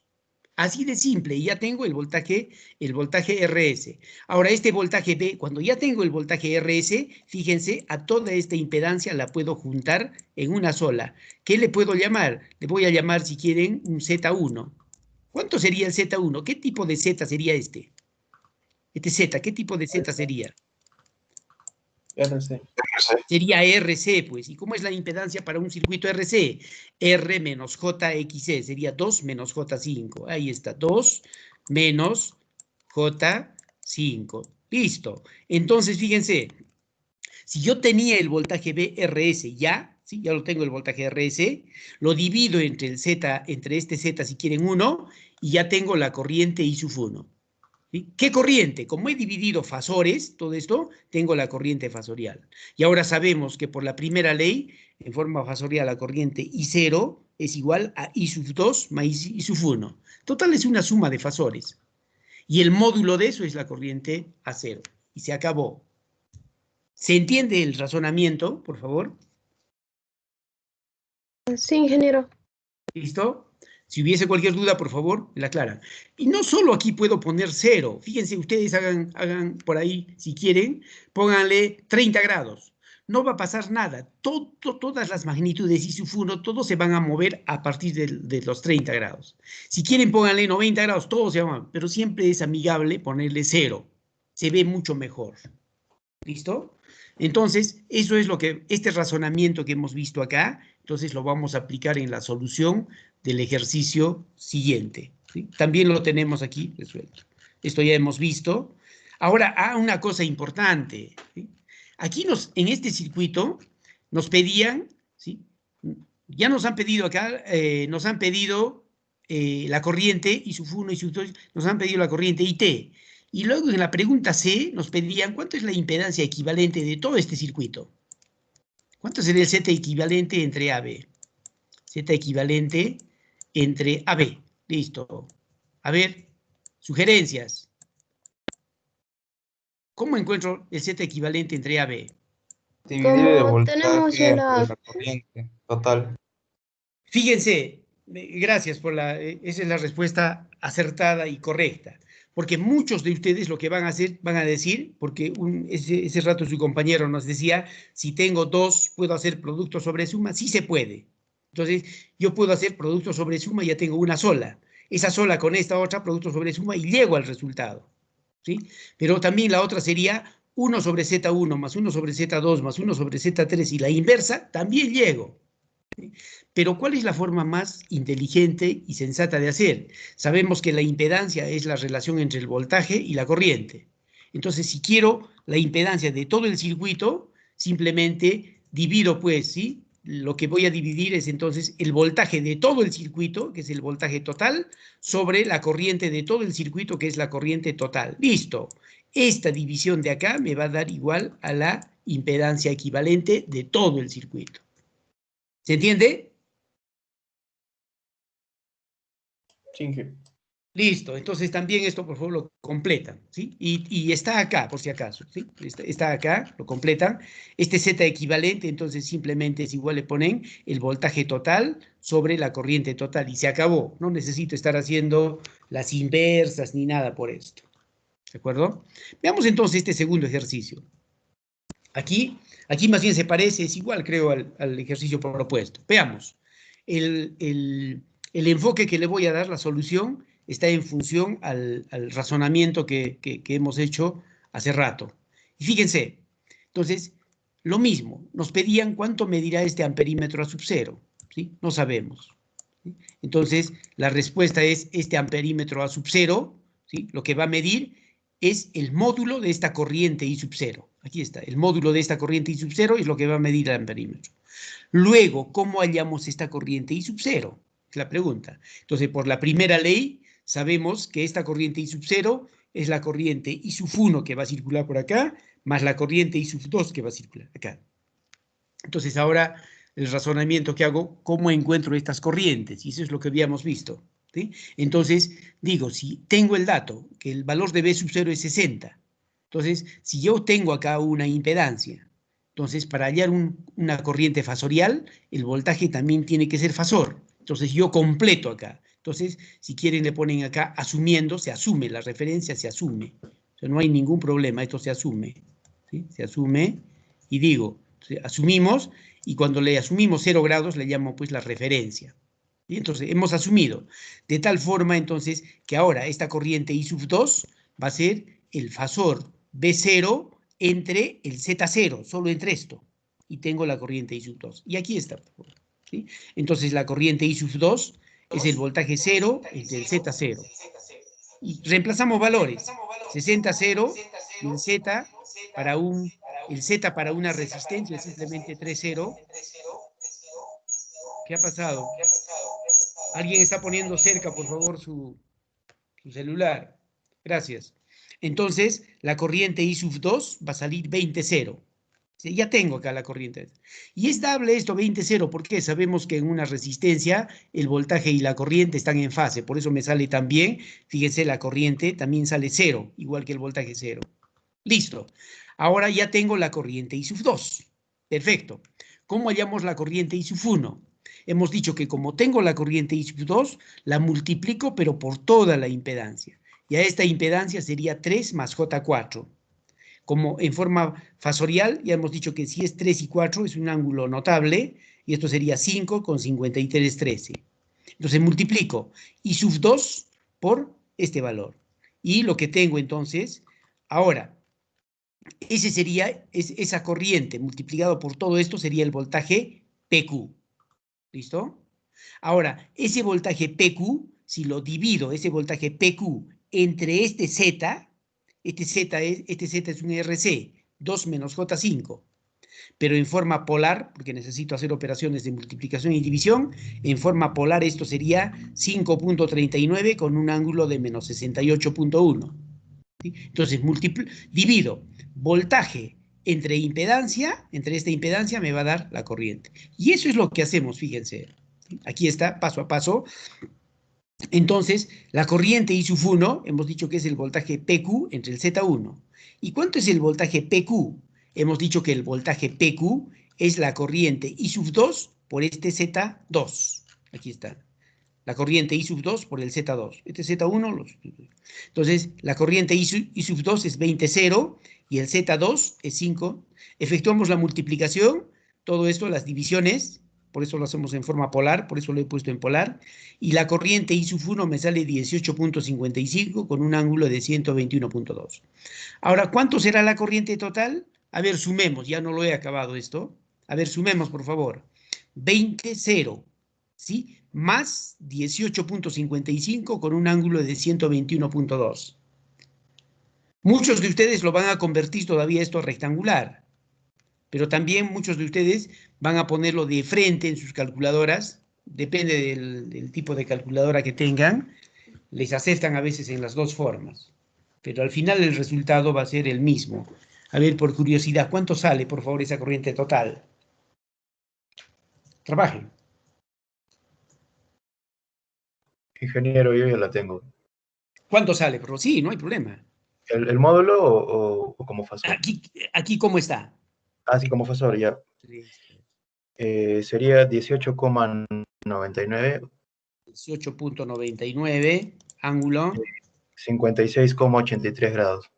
A: Así de simple, ya tengo el voltaje RS. Ahora, este voltaje B, cuando ya tengo el voltaje RS, fíjense, a toda esta impedancia la puedo juntar en una sola. ¿Qué le puedo llamar? Le voy a llamar, si quieren, un Z1. ¿Cuánto sería el Z1? ¿Qué tipo de Z sería este? Este Z, ¿qué tipo de Z sería?
B: RC.
A: Sería RC, pues. ¿Y cómo es la impedancia para un circuito RC? R menos JXC, sería 2 menos J5. Ahí está, 2 menos J5. Listo. Entonces, fíjense, si yo tenía el voltaje BRS ya, ¿sí? Ya lo tengo el voltaje RS, lo divido entre el Z, entre este Z, si quieren, 1, y ya tengo la corriente I sub 1. ¿Sí? ¿Qué corriente? Como he dividido fasores, todo esto, tengo la corriente fasorial. Y ahora sabemos que por la primera ley, en forma fasorial, la corriente I0 es igual a I sub 2 más I sub 1. Total, es una suma de fasores. Y el módulo de eso es la corriente A0. Y se acabó. ¿Se entiende el razonamiento, por favor?
C: Sí, ingeniero.
A: ¿Listo? Si hubiese cualquier duda, por favor, me la aclaran. Y no solo aquí puedo poner 0. Fíjense, ustedes hagan por ahí, si quieren, pónganle 30 grados. No va a pasar nada. Todas las magnitudes I sub 1, todos se van a mover a partir de los 30 grados. Si quieren, pónganle 90 grados, todos se van, pero siempre es amigable ponerle 0. Se ve mucho mejor. ¿Listo? Entonces, eso es este razonamiento que hemos visto acá, entonces lo vamos a aplicar en la solución del ejercicio siguiente. ¿Sí? También lo tenemos aquí resuelto. Esto ya hemos visto. Ahora, una cosa importante. ¿Sí? Aquí en este circuito nos pedían, ¿sí? Ya nos han pedido acá, nos han pedido la corriente I sub 1 y sub 2, nos han pedido la corriente IT. Y luego en la pregunta C nos pedían cuánto es la impedancia equivalente de todo este circuito. ¿Cuánto sería el Z equivalente entre AB? Z equivalente entre AB. Listo. A ver, sugerencias. ¿Cómo encuentro el Z equivalente entre AB?
D: Dividir el
C: Como tenemos
D: voltaje
C: ya
D: entre la corriente total.
A: Fíjense, gracias por esa es la respuesta acertada y correcta. Porque muchos de ustedes lo que van a hacer, van a decir, porque ese rato su compañero nos decía, si tengo 2, ¿puedo hacer producto sobre suma? Sí se puede. Entonces, yo puedo hacer producto sobre suma y ya tengo una sola. Esa sola con esta otra, producto sobre suma, y llego al resultado. ¿Sí? Pero también la otra sería 1 sobre Z1 más 1 sobre Z2 más 1 sobre Z3 y la inversa, también llego. Pero ¿cuál es la forma más inteligente y sensata de hacer? Sabemos que la impedancia es la relación entre el voltaje y la corriente. Entonces, si quiero la impedancia de todo el circuito, simplemente divido, pues, ¿sí? Lo que voy a dividir es entonces el voltaje de todo el circuito, que es el voltaje total, sobre la corriente de todo el circuito, que es la corriente total. ¡Listo! Esta división de acá me va a dar igual a la impedancia equivalente de todo el circuito. ¿Se entiende?
B: Sí.
A: Listo, entonces también esto por favor lo completan, ¿sí? Y está acá, por si acaso, ¿sí? Está acá, lo completan. Este Z equivalente, entonces simplemente es igual, le ponen el voltaje total sobre la corriente total y se acabó. No necesito estar haciendo las inversas ni nada por esto. ¿De acuerdo? Veamos entonces este segundo ejercicio. Aquí más bien se parece, es igual creo al ejercicio propuesto. Veamos, el enfoque que le voy a dar, la solución, está en función al razonamiento que hemos hecho hace rato. Y fíjense, entonces, lo mismo, nos pedían cuánto medirá este amperímetro a sub 0, ¿sí? No sabemos. ¿Sí? Entonces, la respuesta es este amperímetro a sub 0, ¿sí? Lo que va a medir es el módulo de esta corriente I sub 0. Aquí está, el módulo de esta corriente I sub 0 es lo que va a medir el amperímetro. Luego, ¿cómo hallamos esta corriente I sub 0? Es la pregunta. Entonces, por la primera ley, sabemos que esta corriente I sub 0 es la corriente I sub 1 que va a circular por acá, más la corriente I sub 2 que va a circular acá. Entonces, ahora el razonamiento que hago, ¿cómo encuentro estas corrientes? Y eso es lo que habíamos visto. ¿Sí? Entonces, digo, si tengo el dato, que el valor de B sub 0 es 60, entonces, si yo tengo acá una impedancia, entonces, para hallar una corriente fasorial, el voltaje también tiene que ser fasor. Entonces, yo completo acá. Entonces, si quieren le ponen acá asumiendo, se asume, la referencia se asume. O sea, no hay ningún problema, esto se asume. ¿Sí? Se asume y digo, asumimos, y cuando le asumimos 0 grados le llamo pues la referencia. Y entonces hemos asumido de tal forma entonces que ahora esta corriente I sub 2 va a ser el fasor B0 entre el Z0, solo entre esto. Y tengo la corriente I sub 2. Y aquí está. ¿Sí? Entonces la corriente I sub 2 es el voltaje 0 entre el Z0. Y reemplazamos valores. 60, 0, y el Z para una resistencia es simplemente 3, 0. ¿Qué ha pasado? Alguien está poniendo cerca, por favor, su celular. Gracias. Entonces, la corriente I sub 2 va a salir 20, 0. ¿Sí? Ya tengo acá la corriente. Y es dable esto 20, 0, porque sabemos que en una resistencia el voltaje y la corriente están en fase. Por eso me sale también, fíjense, la corriente también sale 0, igual que el voltaje 0. Listo. Ahora ya tengo la corriente I sub 2. Perfecto. ¿Cómo hallamos la corriente I sub 1? Hemos dicho que como tengo la corriente I sub 2, la multiplico, pero por toda la impedancia. Y a esta impedancia sería 3 más J4. Como en forma fasorial, ya hemos dicho que si es 3 y 4 es un ángulo notable, y esto sería 5 con 53, 13. Entonces multiplico I sub 2 por este valor. Y lo que tengo entonces, ahora, ese sería, esa corriente multiplicado por todo esto sería el voltaje PQ. ¿Listo? Ahora, ese voltaje PQ, si lo divido, ese voltaje PQ, entre este Z es un RC, 2 menos J5, pero en forma polar, porque necesito hacer operaciones de multiplicación y división, en forma polar esto sería 5.39 con un ángulo de menos 68.1. ¿Sí? Entonces, divido voltaje entre impedancia, entre esta impedancia me va a dar la corriente. Y eso es lo que hacemos, fíjense. Aquí está, paso a paso. Entonces, la corriente I sub 1, hemos dicho que es el voltaje PQ entre el Z1. ¿Y cuánto es el voltaje PQ? Hemos dicho que el voltaje PQ es la corriente I sub 2 por este Z2. Aquí está. La corriente I sub 2 por el Z2. Este Z1, entonces la corriente I sub 2 es 20, 0 y el Z2 es 5. Efectuamos la multiplicación, todo esto, las divisiones, por eso lo hacemos en forma polar, por eso lo he puesto en polar, y la corriente I sub 1 me sale 18.55 con un ángulo de 121.2. Ahora, ¿cuánto será la corriente total? A ver, sumemos, ya no lo he acabado esto. A ver, sumemos, por favor. 20, 0, ¿sí? Más 18.55 con un ángulo de 121.2. Muchos de ustedes lo van a convertir todavía esto a rectangular, pero también muchos de ustedes van a ponerlo de frente en sus calculadoras, depende del tipo de calculadora que tengan, les aceptan a veces en las dos formas, pero al final el resultado va a ser el mismo. A ver, por curiosidad, ¿cuánto sale, por favor, esa corriente total? Trabajen.
E: Ingeniero, yo ya la tengo.
A: ¿Cuánto sale? Pero sí, no hay problema.
E: ¿El módulo o como fasor?
A: Aquí ¿cómo está?
E: Sí, como fasor, ya. Sería 18,99.
A: 18.99, ángulo.
E: 56,83 grados.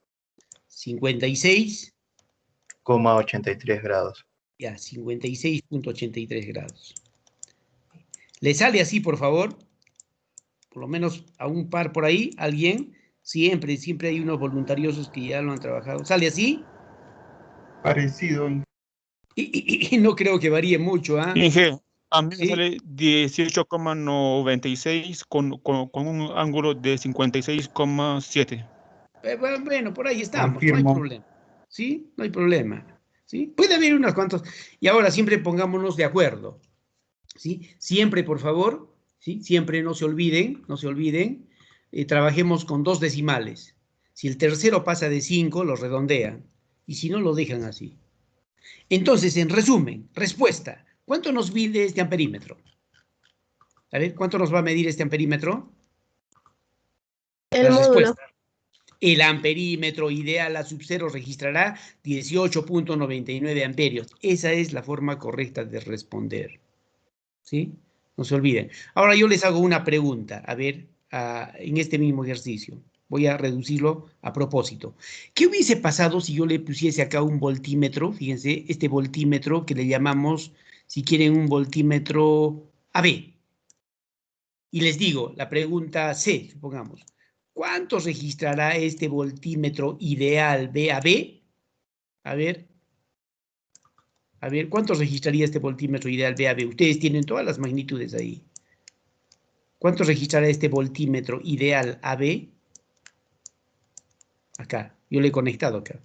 A: 56,83
E: grados.
A: Ya, 56.83 grados. ¿Le sale así, por favor? Por lo menos a un par por ahí, alguien. Siempre hay unos voluntariosos que ya lo han trabajado. ¿Sale así?
D: Parecido.
A: Y no creo que varíe mucho, ¿ah?
F: Inge, a mí me
A: ¿Sí?
F: sale 18,96 con un ángulo de 56,7.
A: Bueno, por ahí estamos,
D: Confirmo.
A: no hay problema. ¿Sí? No hay problema. ¿Sí? Puede haber unas cuantas. Y ahora siempre pongámonos de acuerdo. ¿Sí? Siempre, por favor, ¿sí? Siempre no se olviden, trabajemos con 2 decimales. Si el tercero pasa de 5, lo redondean. Y si no, lo dejan así. Entonces, en resumen, respuesta. ¿Cuánto nos mide este amperímetro? A ver, ¿cuánto nos va a medir este amperímetro?
C: El módulo.
A: El amperímetro ideal a sub 0 registrará 18.99 amperios. Esa es la forma correcta de responder. ¿Sí? No se olviden. Ahora yo les hago una pregunta, a ver, en este mismo ejercicio. Voy a reducirlo a propósito. ¿Qué hubiese pasado si yo le pusiese acá un voltímetro? Fíjense, este voltímetro que le llamamos, si quieren, un voltímetro AB. Y les digo, la pregunta C, supongamos. ¿Cuánto registrará este voltímetro ideal BAB? A ver, ¿cuánto registraría este voltímetro ideal BAB? Ustedes tienen todas las magnitudes ahí. ¿Cuánto registrará este voltímetro ideal AB? Acá, yo le he conectado acá.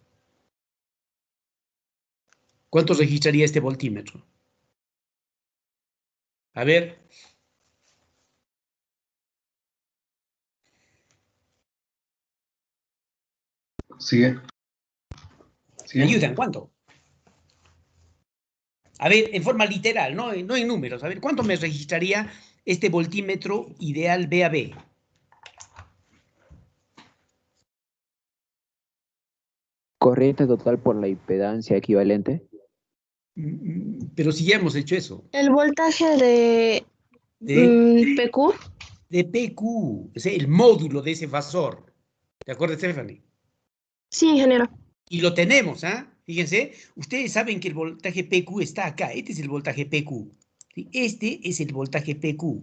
A: ¿Cuánto registraría este voltímetro? A ver.
G: Sigue.
A: ¿Me ayudan? ¿Cuánto? A ver, en forma literal, no en números. A ver, ¿cuánto me registraría este voltímetro ideal BAB?
H: Corriente total por la impedancia equivalente.
A: Pero si ya hemos hecho eso.
C: El voltaje de PQ.
A: De PQ, es el módulo de ese fasor. ¿De acuerdo, Stephanie?
C: Sí, ingeniero.
A: Y lo tenemos, ¿ah? Fíjense, ustedes saben que el voltaje PQ está acá. Este es el voltaje PQ. ¿Sí? Este es el voltaje PQ.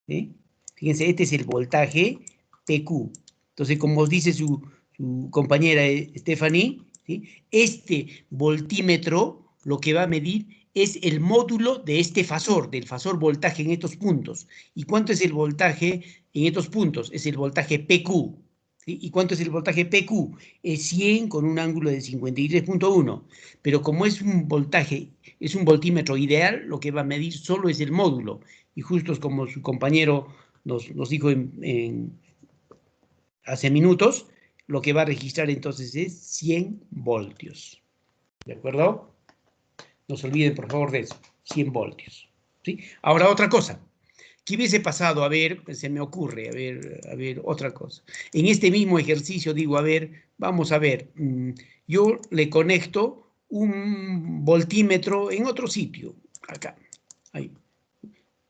A: ¿Sí? Fíjense, este es el voltaje PQ. Entonces, como dice su compañera Stephanie, ¿sí? Este voltímetro lo que va a medir es el módulo de este fasor, del fasor voltaje en estos puntos. ¿Y cuánto es el voltaje en estos puntos? Es el voltaje PQ. ¿Sí? ¿Y cuánto es el voltaje PQ? Es 100 con un ángulo de 53.1. Pero como es un voltaje, es un voltímetro ideal, lo que va a medir solo es el módulo. Y justo como su compañero nos dijo hace minutos, lo que va a registrar entonces es 100 voltios. ¿De acuerdo? No se olviden, por favor, de eso. 100 voltios. ¿Sí? Ahora, otra cosa. ¿Qué hubiese pasado? A ver, se me ocurre, a ver, otra cosa. En este mismo ejercicio digo, a ver, vamos a ver, yo le conecto un voltímetro en otro sitio, acá, ahí.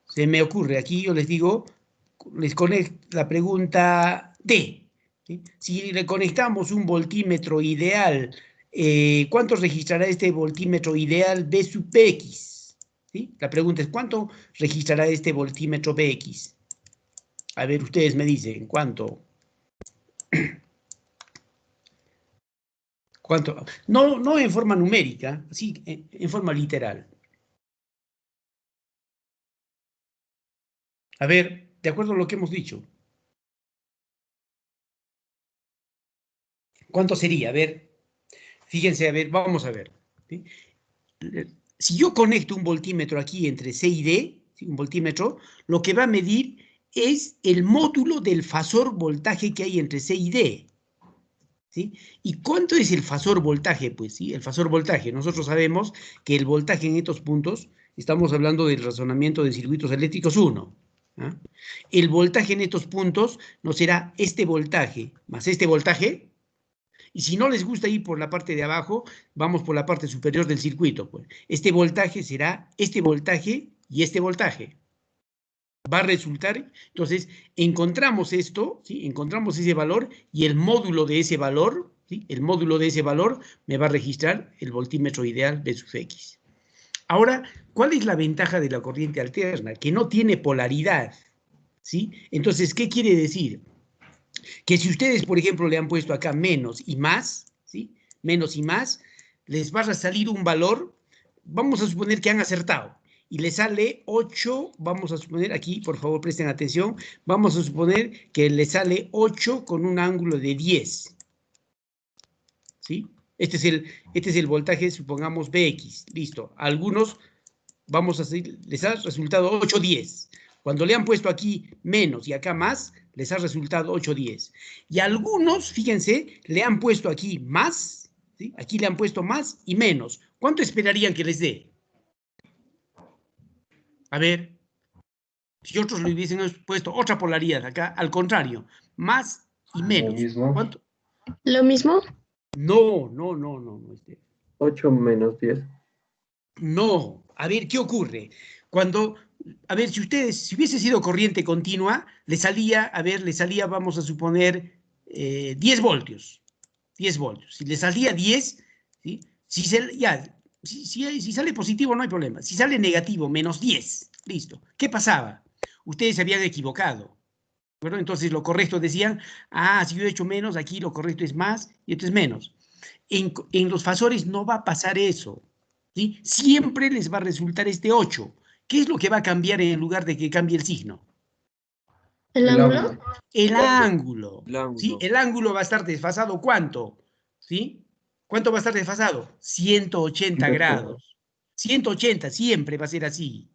A: Se me ocurre, aquí yo les digo, les conecto la pregunta D. ¿Sí? Si le conectamos un voltímetro ideal, ¿cuánto registrará este voltímetro ideal B sub Bx? ¿Sí? La pregunta es, ¿cuánto registrará este voltímetro Bx? A ver, ustedes me dicen, ¿cuánto? ¿Cuánto? No en forma numérica, sí, en forma literal. A ver, de acuerdo a lo que hemos dicho. ¿Cuánto sería? A ver, fíjense, a ver, vamos a ver. ¿Sí? Si yo conecto un voltímetro aquí entre C y D, ¿sí? Un voltímetro, lo que va a medir es el módulo del fasor voltaje que hay entre C y D. ¿Sí? ¿Y cuánto es el fasor voltaje? Pues sí, el fasor voltaje. Nosotros sabemos que el voltaje en estos puntos, estamos hablando del razonamiento de circuitos eléctricos 1. ¿Ah? El voltaje en estos puntos no será este voltaje más este voltaje. Y si no les gusta ir por la parte de abajo, vamos por la parte superior del circuito. Pues. Este voltaje será este voltaje y este voltaje. Va a resultar, entonces, encontramos esto, ¿sí? Encontramos ese valor y el módulo de ese valor, ¿sí? El módulo de ese valor me va a registrar el voltímetro ideal de sub X. Ahora, ¿cuál es la ventaja de la corriente alterna? Que no tiene polaridad, ¿sí? Entonces, ¿qué quiere decir? Que si ustedes, por ejemplo, le han puesto acá menos y más, ¿sí? Menos y más, les va a salir un valor, vamos a suponer que han acertado, y le sale 8, vamos a suponer, aquí, por favor, presten atención, vamos a suponer que le sale 8 con un ángulo de 10, ¿sí? Este es el voltaje, supongamos, Bx, listo. Algunos, vamos a hacer, les ha resultado 8,10. Cuando le han puesto aquí menos y acá más, les ha resultado 8,10. Y algunos, fíjense, le han puesto aquí más, ¿sí? Aquí le han puesto más y menos. ¿Cuánto esperarían que les dé? A ver, si otros le hubiesen puesto otra polaridad acá, al contrario, más y menos.
G: Lo mismo.
A: ¿Cuánto?
C: ¿Lo mismo?
A: No.
B: 8 menos 10.
A: No. A ver, ¿qué ocurre? Cuando, a ver, si hubiese sido corriente continua, le salía, vamos a suponer, 10 voltios. 10 voltios. Si le salía 10, ¿sí? Si sale positivo no hay problema. Si sale negativo, menos 10, listo. ¿Qué pasaba? Ustedes se habían equivocado. ¿Verdad? Entonces lo correcto decían, si yo he hecho menos, aquí lo correcto es más y esto es menos. En los fasores no va a pasar eso, ¿sí? Siempre les va a resultar este 8. ¿Qué es lo que va a cambiar en lugar de que cambie el signo?
C: ¿El ángulo?
A: El ángulo.
G: El ángulo.
A: ¿Sí? El ángulo va a estar desfasado, ¿cuánto? ¿Sí? ¿Cuánto va a estar desfasado? 180 grados. 180 siempre va a ser así.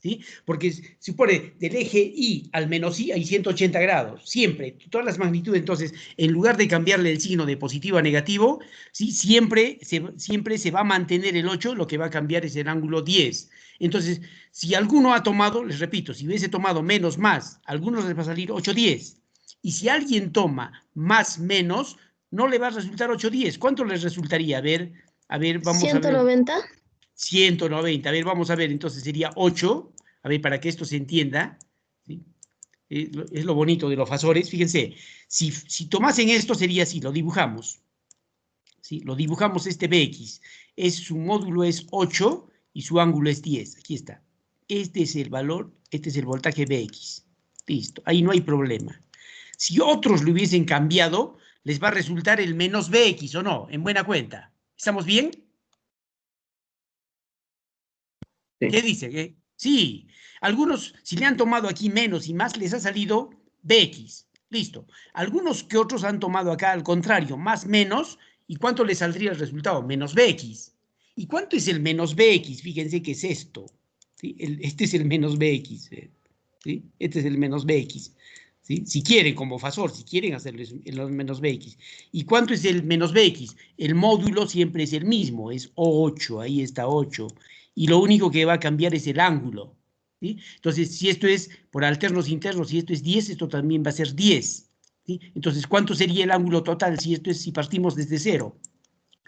A: ¿Sí? Porque supone del eje Y al menos Y hay 180 grados, siempre, todas las magnitudes. Entonces, en lugar de cambiarle el signo de positivo a negativo, ¿sí? siempre se va a mantener el 8, lo que va a cambiar es el ángulo 10. Entonces, si alguno ha tomado, les repito, si hubiese tomado menos más, a algunos les va a salir 8, 10. Y si alguien toma más, menos, no le va a resultar 8, 10. ¿Cuánto les resultaría? A ver, vamos
C: 190.
A: a ver. 190. A ver, vamos a ver, entonces sería 8. A ver, para que esto se entienda, ¿sí? Es lo bonito de los fasores. Fíjense, si tomasen esto sería así, lo dibujamos. ¿Sí? Lo dibujamos este Bx. Su módulo es 8 y su ángulo es 10. Aquí está. Este es el valor, este es el voltaje Bx. Listo, ahí no hay problema. Si otros lo hubiesen cambiado, les va a resultar el menos Bx, ¿o no? En buena cuenta. ¿Estamos bien? Sí. ¿Qué dice? Sí. Algunos, si le han tomado aquí menos y más, les ha salido Bx. Listo. Algunos que otros han tomado acá al contrario, más, menos. ¿Y cuánto les saldría el resultado? Menos Bx. ¿Y cuánto es el menos Bx? Fíjense que es esto. ¿Sí? Este es el menos Bx. ¿Sí? Este es el menos Bx. ¿Sí? Si quieren, como fasor, si quieren hacerles los menos Bx. ¿Y cuánto es el menos Bx? El módulo siempre es el mismo, es 8, ahí está 8. Y lo único que va a cambiar es el ángulo. ¿Sí? Entonces, si esto es por alternos internos, si esto es 10, esto también va a ser 10. ¿Sí? Entonces, ¿cuánto sería el ángulo total si partimos desde 0?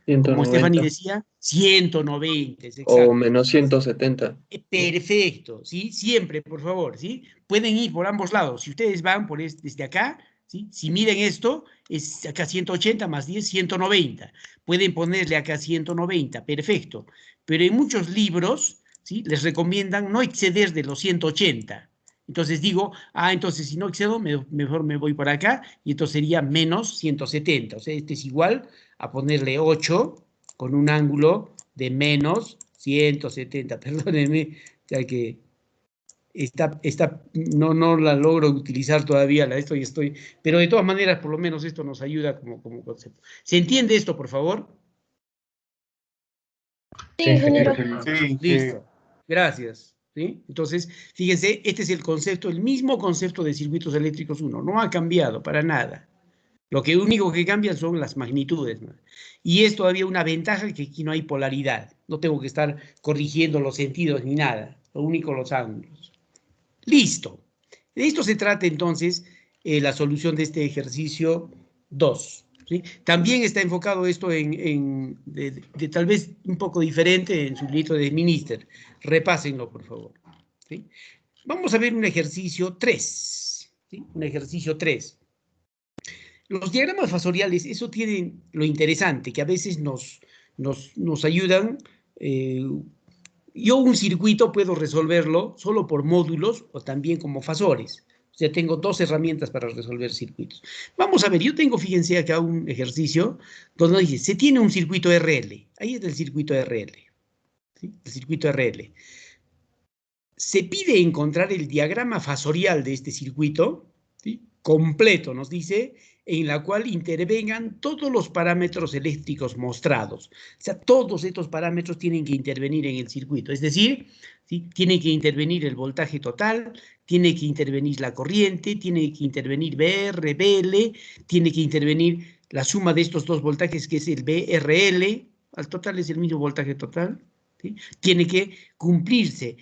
B: 190.
A: Como Stephanie decía, 190.
B: O menos 170.
A: Perfecto, ¿sí? Siempre, por favor, ¿sí? Pueden ir por ambos lados. Si ustedes van desde acá, ¿sí? Si miden esto, es acá 180 más 10, 190. Pueden ponerle acá 190, perfecto. Pero en muchos libros, ¿sí? Les recomiendan no exceder de los 180. Entonces digo, entonces si no excedo, mejor me voy para acá, y entonces sería menos 170. O sea, este es igual a ponerle 8 con un ángulo de menos 170. Perdónenme, ya que no la logro utilizar todavía, pero de todas maneras, por lo menos esto nos ayuda como concepto. ¿Se entiende esto, por favor?
C: Sí, ingeniero.
F: Sí,
A: Listo. Gracias. ¿Sí? Entonces, fíjense, este es el mismo concepto de circuitos eléctricos 1. No ha cambiado para nada. Lo único que cambia son las magnitudes, ¿no? Y es todavía una ventaja que aquí no hay polaridad. No tengo que estar corrigiendo los sentidos ni nada. Lo único, los ángulos. Listo. De esto se trata entonces la solución de este ejercicio 2. ¿Sí? También está enfocado esto de tal vez un poco diferente en su libro de Minister. Repásenlo, por favor. ¿Sí? Vamos a ver un ejercicio 3. ¿Sí? Un ejercicio 3. Los diagramas fasoriales, eso tiene lo interesante, que a veces nos ayudan. Yo un circuito puedo resolverlo solo por módulos o también como fasores. O sea, tengo 2 herramientas para resolver circuitos. Vamos a ver, yo tengo, fíjense acá un ejercicio donde dice, se tiene un circuito RL. Ahí es el circuito RL. ¿Sí? El circuito RL. Se pide encontrar el diagrama fasorial de este circuito, ¿sí? Completo, nos dice, en la cual intervengan todos los parámetros eléctricos mostrados. O sea, todos estos parámetros tienen que intervenir en el circuito. Es decir, ¿sí? Tiene que intervenir el voltaje total, tiene que intervenir la corriente, tiene que intervenir BR, BL, tiene que intervenir la suma de estos 2 voltajes, que es el BRL. Al total es el mismo voltaje total. ¿Sí? Tiene que cumplirse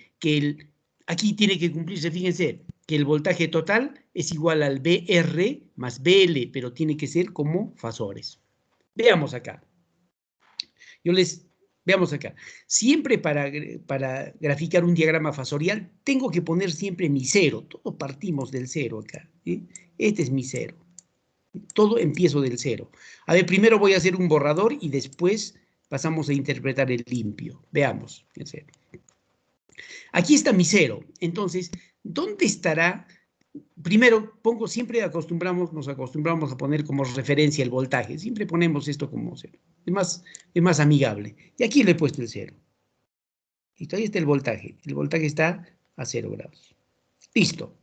A: aquí tiene que cumplirse, fíjense, que el voltaje total es igual al BR más BL, pero tiene que ser como fasores. Veamos acá. Yo les Veamos acá. Siempre para graficar un diagrama fasorial, tengo que poner siempre mi cero. Todos partimos del cero acá. ¿Sí? Este es mi cero. Todo empiezo del cero. A ver, primero voy a hacer un borrador y después pasamos a interpretar el limpio. Veamos. Aquí está mi cero. Entonces, ¿dónde estará? Primero, siempre nos acostumbramos a poner como referencia el voltaje. Siempre ponemos esto como cero. Es más amigable. Y aquí le he puesto el cero. Listo, ahí está el voltaje. El voltaje está a 0 grados. Listo.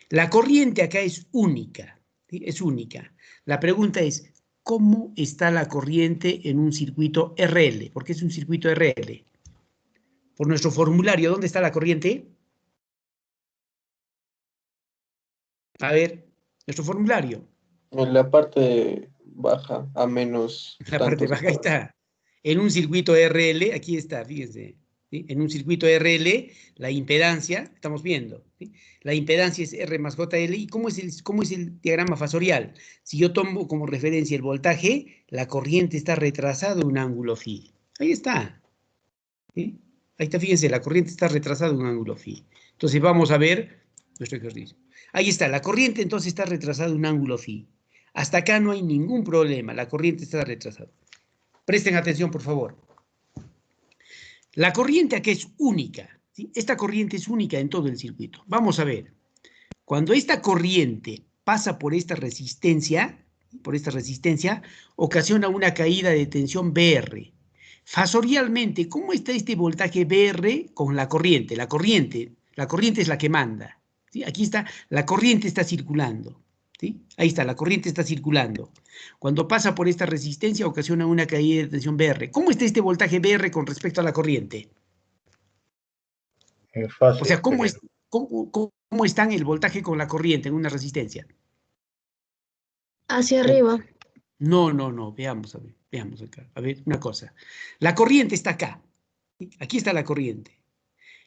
A: La corriente acá es única. ¿Sí? Es única. La pregunta es, ¿cómo está la corriente en un circuito RL? Porque es un circuito RL. Por nuestro formulario, ¿dónde está la corriente? A ver, nuestro formulario.
B: En la parte baja, a menos
A: La parte baja, ahí está. En un circuito RL, aquí está, fíjense. ¿Sí? En un circuito RL, la impedancia, estamos viendo, ¿sí? La impedancia es R más JL. ¿Y cómo es el diagrama fasorial? Si yo tomo como referencia el voltaje, la corriente está retrasada en un ángulo phi. Ahí está. ¿Sí? Ahí está, fíjense, la corriente está retrasada en un ángulo phi. Entonces vamos a ver nuestro ejercicio. Ahí está, la corriente entonces está retrasada en un ángulo phi. Hasta acá no hay ningún problema, la corriente está retrasada. Presten atención, por favor. La corriente aquí es única, ¿sí? Esta corriente es única en todo el circuito. Vamos a ver. Cuando esta corriente pasa por esta resistencia, ocasiona una caída de tensión BR. Fasorialmente, ¿cómo está este voltaje BR con la corriente? La corriente es la que manda. ¿Sí? Aquí está, la corriente está circulando. ¿Sí? Ahí está, la corriente está circulando. Cuando pasa por esta resistencia, ocasiona una caída de tensión BR. ¿Cómo está este voltaje BR con respecto a la corriente?
E: Fácil,
A: O sea, ¿cómo están el voltaje con la corriente en una resistencia?
C: Hacia arriba.
A: No, veamos acá. A ver, una cosa. La corriente está acá. Aquí está la corriente.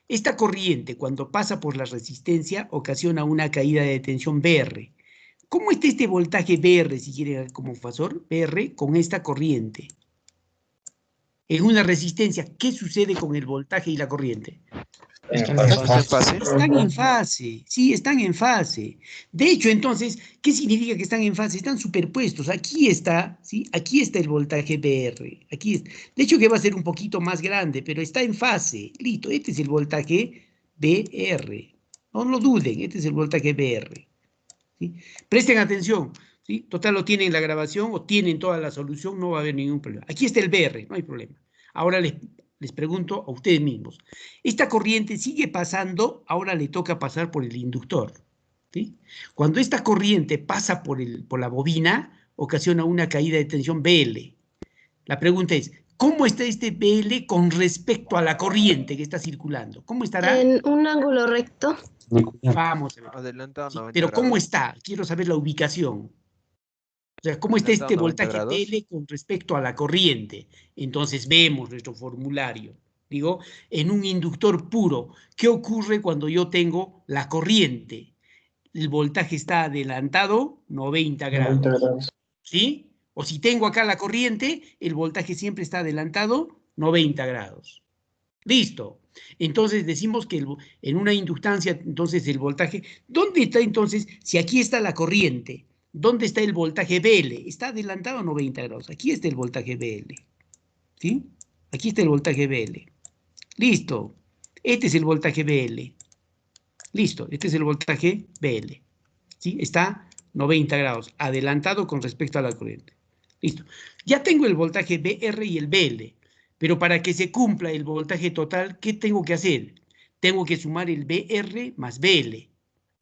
A: Esta corriente, cuando pasa por la resistencia, ocasiona una caída de tensión BR. ¿Cómo está este voltaje BR, si quiere como fasor, BR, con esta corriente? En una resistencia, ¿qué sucede con el voltaje y la corriente?
E: ¿Están en fase?
A: Están en fase, sí, están en fase. De hecho, entonces, ¿qué significa que están en fase? Están superpuestos. Aquí está, ¿sí? Aquí está el voltaje BR. Aquí está. De hecho, que va a ser un poquito más grande, pero está en fase. Listo, este es el voltaje BR. No lo duden, este es el voltaje BR. ¿Sí? Presten atención. ¿Sí? Total, lo tienen en la grabación o tienen toda la solución, no va a haber ningún problema. Aquí está el BR, no hay problema. Ahora les pregunto a ustedes mismos. Esta corriente sigue pasando, ahora le toca pasar por el inductor. ¿Sí? Cuando esta corriente pasa por la bobina, ocasiona una caída de tensión BL. La pregunta es, ¿cómo está este BL con respecto a la corriente que está circulando? ¿Cómo estará?
C: En un ángulo recto.
A: Vamos a ver.
G: Adelantado
A: Sí,
G: 90
A: pero ¿cómo
G: grados.
A: está? Quiero saber la ubicación. O sea, ¿cómo está
G: Adelantado
A: este
G: 90
A: voltaje
G: grados.
A: BL con respecto a la corriente? Entonces vemos nuestro formulario. Digo, en un inductor puro, ¿qué ocurre cuando yo tengo la corriente? El voltaje está adelantado 90 grados.
B: 90 grados.
A: ¿Sí? O si tengo acá la corriente, el voltaje siempre está adelantado 90 grados. Listo. Entonces decimos que en una inductancia, entonces el voltaje, ¿dónde está entonces? Si aquí está la corriente, ¿dónde está el voltaje BL? Está adelantado a 90 grados. Aquí está el voltaje BL. ¿Sí? Aquí está el voltaje BL. Listo. Este es el voltaje BL. Listo. Este es el voltaje BL. ¿Sí? Está 90 grados, adelantado con respecto a la corriente. Listo. Ya tengo el voltaje BR y el BL. Pero para que se cumpla el voltaje total, ¿qué tengo que hacer? Tengo que sumar el BR más BL.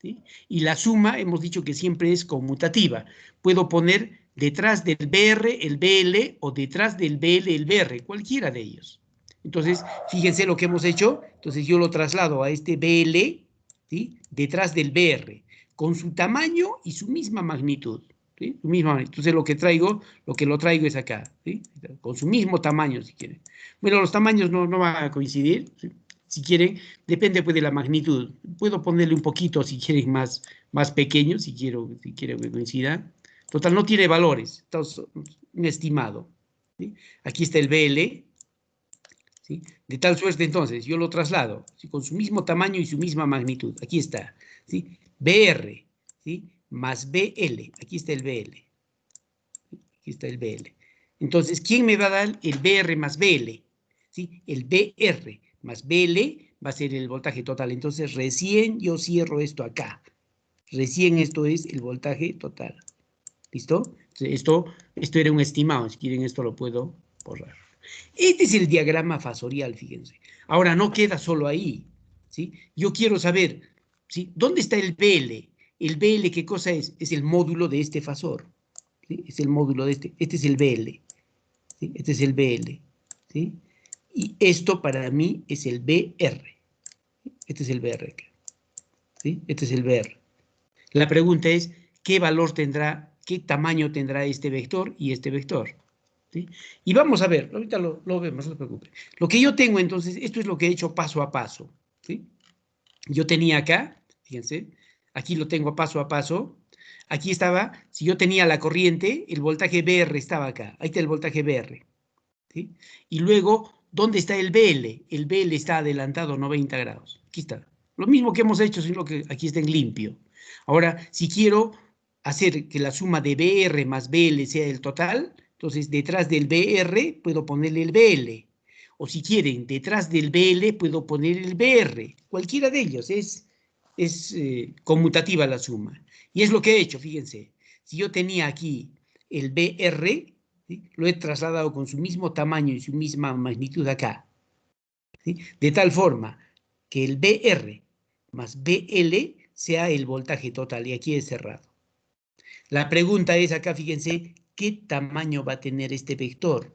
A: ¿Sí? Y la suma, hemos dicho que siempre es conmutativa. Puedo poner detrás del BR el BL o detrás del BL el BR, cualquiera de ellos. Entonces, fíjense lo que hemos hecho. Entonces yo lo traslado a este BL, ¿sí? Detrás del BR, con su tamaño y su misma magnitud. ¿Sí? Entonces lo que lo traigo es acá, ¿sí? Con su mismo tamaño, si quieren. Bueno, los tamaños no van a coincidir, ¿sí? Si quieren, depende pues de la magnitud. Puedo ponerle un poquito, si quieren, más pequeño, si quiero que coincida. Total, no tiene valores, entonces, un estimado. ¿Sí? Aquí está el BL, ¿sí? De tal suerte, entonces, yo lo traslado, ¿sí? Con su mismo tamaño y su misma magnitud. Aquí está, ¿sí? BR, ¿sí? Más BL. Aquí está el BL. Aquí está el BL. Entonces, ¿quién me va a dar el BR más BL? ¿Sí? El BR más BL va a ser el voltaje total. Entonces, recién yo cierro esto acá. Recién esto es el voltaje total. ¿Listo? Entonces, esto era un estimado. Si quieren, esto lo puedo borrar. Este es el diagrama fasorial, fíjense. Ahora, no queda solo ahí, ¿sí? Yo quiero saber, ¿sí? ¿Dónde está el BL? ¿El BL qué cosa es? Es el módulo de este fasor. ¿Sí? Es el módulo de este. Este es el BL. ¿Sí? Este es el BL. ¿Sí? Y esto para mí es el BR. Este es el BR. ¿Sí? Este es el BR. La pregunta es, ¿qué valor tendrá, qué tamaño tendrá este vector y este vector? ¿Sí? Y vamos a ver, ahorita lo vemos, no se preocupe. Lo que yo tengo entonces, esto es lo que he hecho paso a paso. ¿Sí? Yo tenía acá, fíjense, aquí lo tengo paso a paso. Aquí estaba, si yo tenía la corriente, el voltaje BR estaba acá. Ahí está el voltaje BR. ¿Sí? Y luego, ¿dónde está el BL? El BL está adelantado 90 grados. Aquí está. Lo mismo que hemos hecho, sino que aquí está en limpio. Ahora, si quiero hacer que la suma de BR más BL sea el total, entonces detrás del BR puedo ponerle el BL. O si quieren, detrás del BL puedo poner el BR. Cualquiera de ellos es conmutativa la suma. Y es lo que he hecho, fíjense. Si yo tenía aquí el BR, ¿sí? Lo he trasladado con su mismo tamaño y su misma magnitud acá. ¿Sí? De tal forma que el BR más BL sea el voltaje total. Y aquí es cerrado. La pregunta es acá, fíjense, ¿qué tamaño va a tener este vector?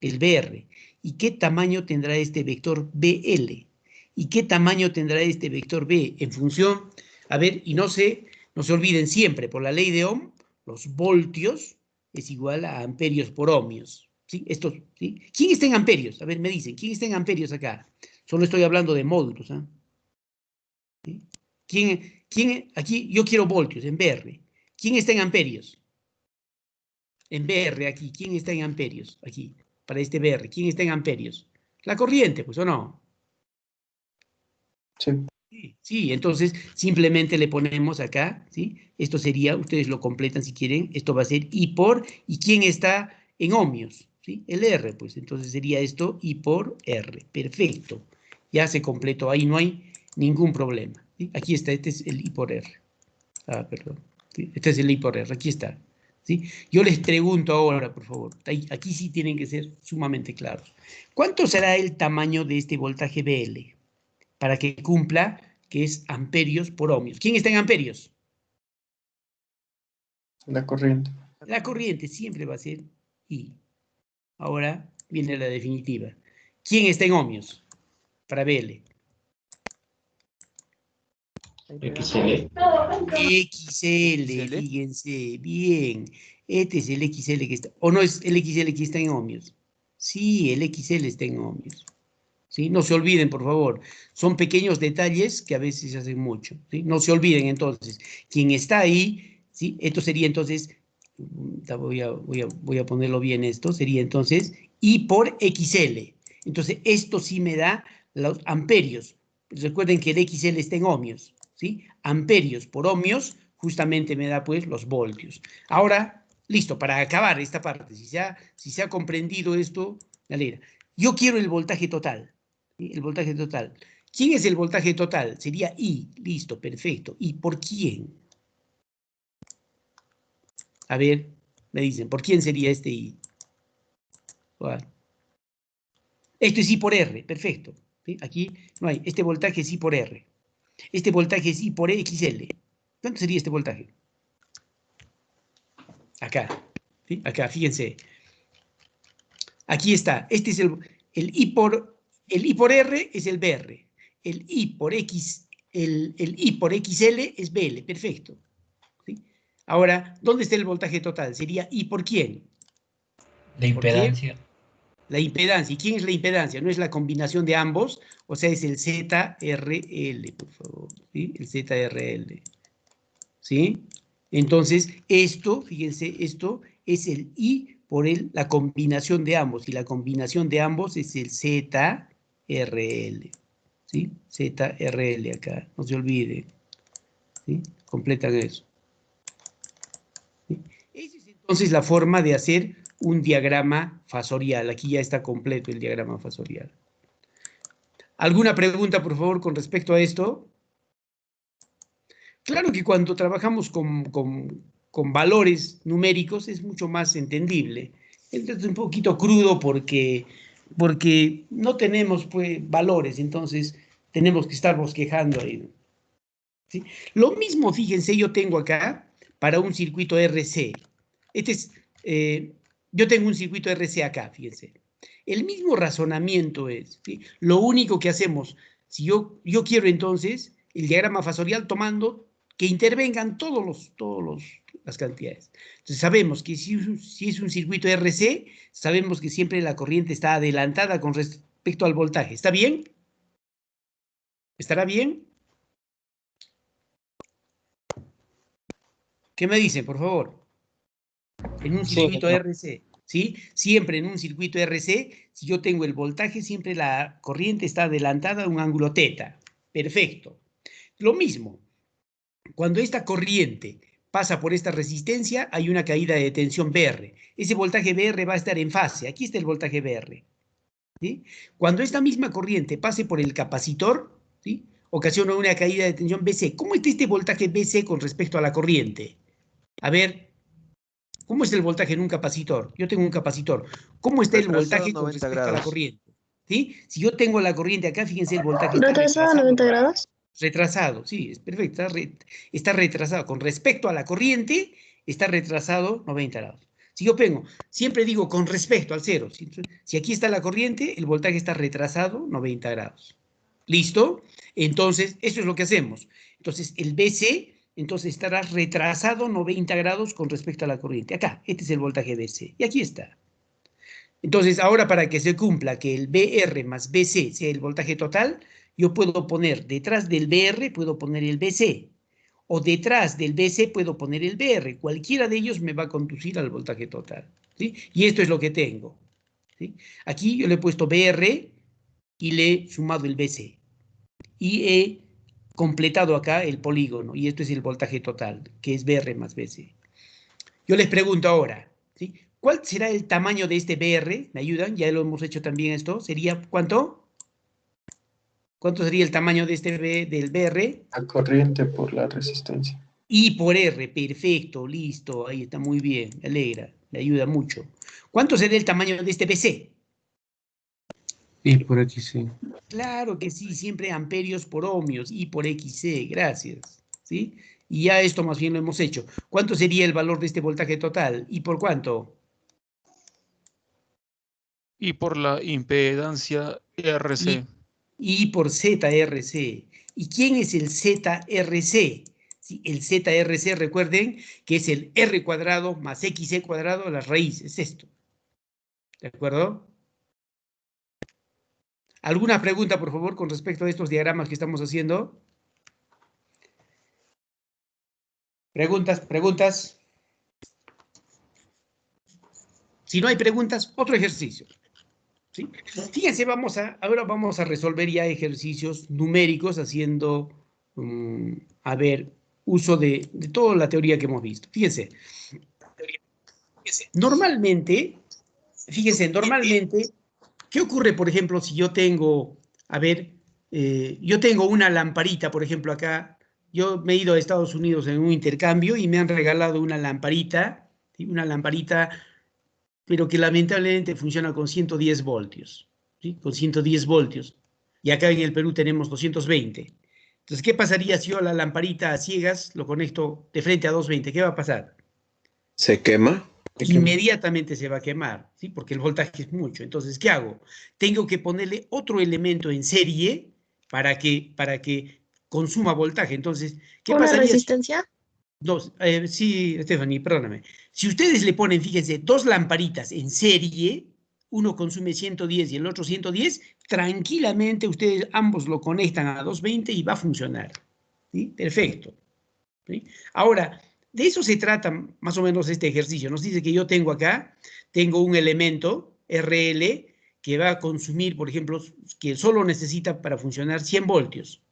A: El BR. ¿Y qué tamaño tendrá este vector BL? ¿Y qué tamaño tendrá este vector B? En función, a ver, y no se olviden siempre, por la ley de Ohm, los voltios es igual a amperios por ohmios. ¿Sí? Esto, ¿sí? ¿Quién está en amperios? A ver, me dicen, ¿quién está en amperios acá? Solo estoy hablando de módulos. ¿Ah? ¿Sí? Aquí yo quiero voltios en BR. ¿Quién está en amperios? En BR aquí, ¿quién está en amperios? Aquí, para este BR, ¿quién está en amperios? La corriente, pues, ¿o no?
B: Sí.
A: Sí, entonces simplemente le ponemos acá, ¿sí? Esto sería, ustedes lo completan si quieren, esto va a ser I por, ¿y quién está en ohmios? ¿Sí? El R, pues, entonces sería esto I por R, perfecto. Ya se completó, ahí no hay ningún problema. ¿Sí? Aquí está, este es el I por R. Ah, perdón. ¿Sí? Este es el I por R, aquí está. ¿Sí? Yo les pregunto ahora, por favor, aquí sí tienen que ser sumamente claros. ¿Cuánto será el tamaño de este voltaje BL? Para que cumpla que es amperios por ohmios. ¿Quién está en amperios?
B: La corriente.
A: La corriente siempre va a ser I. Ahora viene la definitiva. ¿Quién está en ohmios? Para BL.
G: XL.
A: XL, fíjense, bien. Este es el XL que está, o no es el XL que está en ohmios. Sí, el XL está en ohmios. ¿Sí? No se olviden, por favor. Son pequeños detalles que a veces hacen mucho. ¿Sí? No se olviden, entonces. Quien está ahí, ¿sí? Esto sería entonces, voy a ponerlo bien esto, sería entonces I por XL. Entonces, esto sí me da los amperios. Recuerden que el XL está en ohmios, ¿sí? Amperios por ohmios, justamente me da pues los voltios. Ahora, listo, para acabar esta parte, si se ha comprendido esto, me alegra. Yo quiero el voltaje total. ¿Sí? El voltaje total. ¿Quién es el voltaje total? Sería I. Listo, perfecto. ¿Y por quién? A ver, me dicen, ¿por quién sería este I? Bueno. Esto es I por R, perfecto. ¿Sí? Aquí no hay. Este voltaje es I por R. Este voltaje es I por XL. ¿Cuánto sería este voltaje? Acá. ¿Sí? Acá, fíjense. Aquí está. Este es el I por R es el BR. El I por X, el I por XL es BL. Perfecto. ¿Sí? Ahora, ¿dónde está el voltaje total? Sería I por quién.
G: La impedancia.
A: La impedancia. ¿Y quién es la impedancia? No es la combinación de ambos, o sea, es el ZRL, por favor. ¿Sí? El ZRL. ¿Sí? Entonces, esto, fíjense, esto es el I por la combinación de ambos, y la combinación de ambos es el ZRL, ¿sí? ZRL acá, no se olviden, ¿sí? Completan eso. ¿Sí? Esa es entonces la forma de hacer un diagrama fasorial. Aquí ya está completo el diagrama fasorial. ¿Alguna pregunta, por favor, con respecto a esto? Claro que cuando trabajamos con valores numéricos es mucho más entendible. Entonces es un poquito crudo porque no tenemos pues, valores, entonces tenemos que estar bosquejando ahí. ¿Sí? Lo mismo, fíjense, yo tengo acá para un circuito RC. Yo tengo un circuito RC acá, fíjense. El mismo razonamiento es, ¿sí? Lo único que hacemos, si yo quiero entonces el diagrama fasorial tomando que intervengan todas las cantidades. Entonces sabemos que si es un circuito RC, sabemos que siempre la corriente está adelantada con respecto al voltaje. ¿Está bien? ¿Estará bien? ¿Qué me dicen, por favor? En un circuito RC, ¿sí? Siempre en un circuito RC, si yo tengo el voltaje, siempre la corriente está adelantada a un ángulo θ. Perfecto. Lo mismo, cuando esta corriente pasa por esta resistencia, hay una caída de tensión BR. Ese voltaje BR va a estar en fase. Aquí está el voltaje BR. ¿Sí? Cuando esta misma corriente pase por el capacitor, ¿sí? Ocasiona una caída de tensión BC. ¿Cómo está este voltaje BC con respecto a la corriente? A ver, ¿cómo es el voltaje en un capacitor? Yo tengo un capacitor. ¿Cómo está el voltaje con respecto a la corriente? ¿Sí? Si yo tengo la corriente acá, fíjense, el voltaje está
C: ¿Retrasado a 90 grados?
A: Retrasado, sí, es perfecto. Está retrasado. Con respecto a la corriente, está retrasado 90 grados. Si yo siempre digo con respecto al cero. Si aquí está la corriente, el voltaje está retrasado 90 grados. ¿Listo? Entonces, eso es lo que hacemos. Entonces, el BC, entonces estará retrasado 90 grados con respecto a la corriente. Acá, este es el voltaje BC. Y aquí está. Entonces, ahora para que se cumpla que el BR más BC sea el voltaje total, yo puedo poner detrás del BR, puedo poner el BC. O detrás del BC puedo poner el BR. Cualquiera de ellos me va a conducir al voltaje total. ¿Sí? Y esto es lo que tengo. ¿Sí? Aquí yo le he puesto BR y le he sumado el BC. Y he completado acá el polígono. Y esto es el voltaje total, que es BR más BC. Yo les pregunto ahora, ¿sí? ¿Cuál será el tamaño de este BR? ¿Me ayudan? Ya lo hemos hecho también esto. ¿Sería cuánto? ¿Cuánto sería el tamaño de del BR?
B: La corriente por la resistencia.
A: I por R, perfecto, listo. Ahí está muy bien, me alegra, me ayuda mucho. ¿Cuánto será el tamaño de este BC?
I: I por XC.
A: Claro que sí, siempre amperios por ohmios, I por XC, gracias. ¿Sí? Y ya esto más bien lo hemos hecho. ¿Cuánto sería el valor de este voltaje total? ¿Y por cuánto?
F: Y por la impedancia RC.
A: Y por ZRC. ¿Y quién es el ZRC? Sí, el ZRC, recuerden que es el R cuadrado más XC cuadrado a las raíces, esto. ¿De acuerdo? ¿Alguna pregunta, por favor, con respecto a estos diagramas que estamos haciendo? ¿Preguntas? Si no hay preguntas, otro ejercicio. ¿Sí? Fíjense, ahora vamos a resolver ya ejercicios numéricos haciendo, uso de toda la teoría que hemos visto. Fíjense, normalmente, ¿qué ocurre, por ejemplo, si yo tengo, yo tengo una lamparita, por ejemplo, acá, yo me he ido a Estados Unidos en un intercambio y me han regalado una lamparita, ¿sí? Una lamparita, pero que lamentablemente funciona con 110 voltios, ¿sí? Con 110 voltios. Y acá en el Perú tenemos 220. Entonces, ¿qué pasaría si yo a la lamparita a ciegas lo conecto de frente a 220? ¿Qué va a pasar?
E: ¿Se quema?
A: Inmediatamente se va a quemar, ¿sí? Porque el voltaje es mucho. Entonces, ¿qué hago? Tengo que ponerle otro elemento en serie para que consuma voltaje. Entonces, ¿qué pasaría?
C: ¿Una resistencia?
A: Sí, Stephanie, perdóname. Si ustedes le ponen, fíjense, dos lamparitas en serie, uno consume 110 y el otro 110, tranquilamente ustedes ambos lo conectan a 220 y va a funcionar. ¿Sí? Perfecto. ¿Sí? Ahora, De eso se trata más o menos este ejercicio. Nos dice que yo tengo acá, tengo un elemento, RL, que va a consumir, por ejemplo, que solo necesita para funcionar 100 voltios.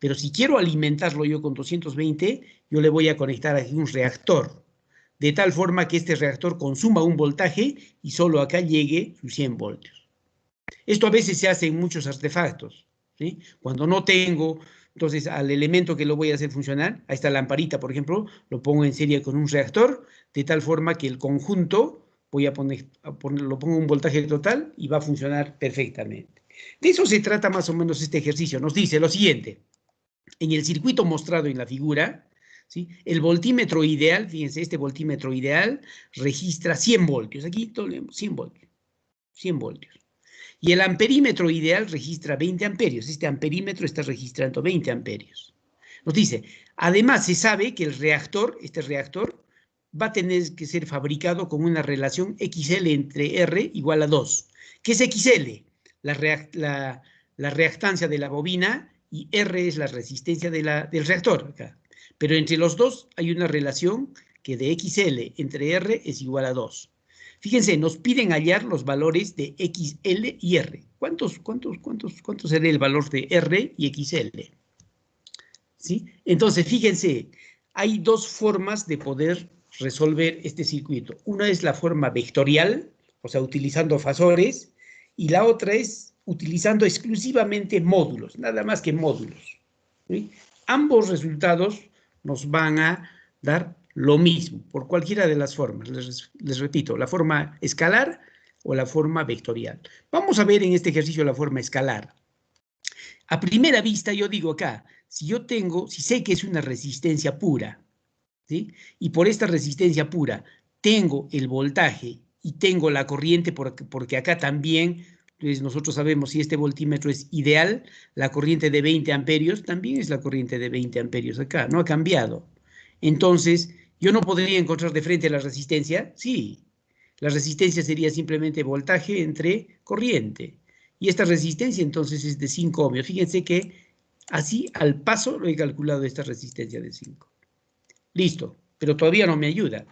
A: Pero si quiero alimentarlo yo con 220, yo le voy a conectar aquí un reactor, de tal forma que este reactor consuma un voltaje y solo acá llegue sus 100 voltios. Esto a veces se hace en muchos artefactos, ¿sí? Cuando no tengo, entonces al elemento que lo voy a hacer funcionar, a esta lamparita, por ejemplo, lo pongo en serie con un reactor, de tal forma que el conjunto, lo pongo un voltaje total y va a funcionar perfectamente. De eso se trata más o menos este ejercicio. Nos dice lo siguiente. En el circuito mostrado en la figura, ¿sí? El voltímetro ideal, fíjense, este voltímetro ideal registra 100 voltios. Aquí 100 voltios. 100 voltios. Y el amperímetro ideal registra 20 amperios. Este amperímetro está registrando 20 amperios. Nos dice, además se sabe que el reactor, este reactor, va a tener que ser fabricado con una relación XL entre R igual a 2. ¿Qué es XL? La reactancia de la bobina y R es la resistencia del reactor acá. Pero entre los dos hay una relación que de XL entre R es igual a 2. Fíjense, nos piden hallar los valores de XL y R. ¿Cuánto será el valor de R y XL? ¿Sí? Entonces, fíjense, hay dos formas de poder resolver este circuito. Una es la forma vectorial, o sea, utilizando fasores, y la otra es utilizando exclusivamente módulos, nada más que módulos, ¿sí? Ambos resultados nos van a dar lo mismo, por cualquiera de las formas. Les repito, la forma escalar o la forma vectorial. Vamos a ver en este ejercicio la forma escalar. A primera vista yo digo acá, si sé que es una resistencia pura, ¿sí? Y por esta resistencia pura tengo el voltaje y tengo la corriente, porque acá también, pues nosotros sabemos si este voltímetro es ideal, la corriente de 20 amperios también es la corriente de 20 amperios acá, no ha cambiado. Entonces, ¿yo no podría encontrar de frente la resistencia? Sí, la resistencia sería simplemente voltaje entre corriente. Y esta resistencia entonces es de 5 ohmios. Fíjense que así al paso lo he calculado esta resistencia de 5. Listo, pero todavía no me ayuda.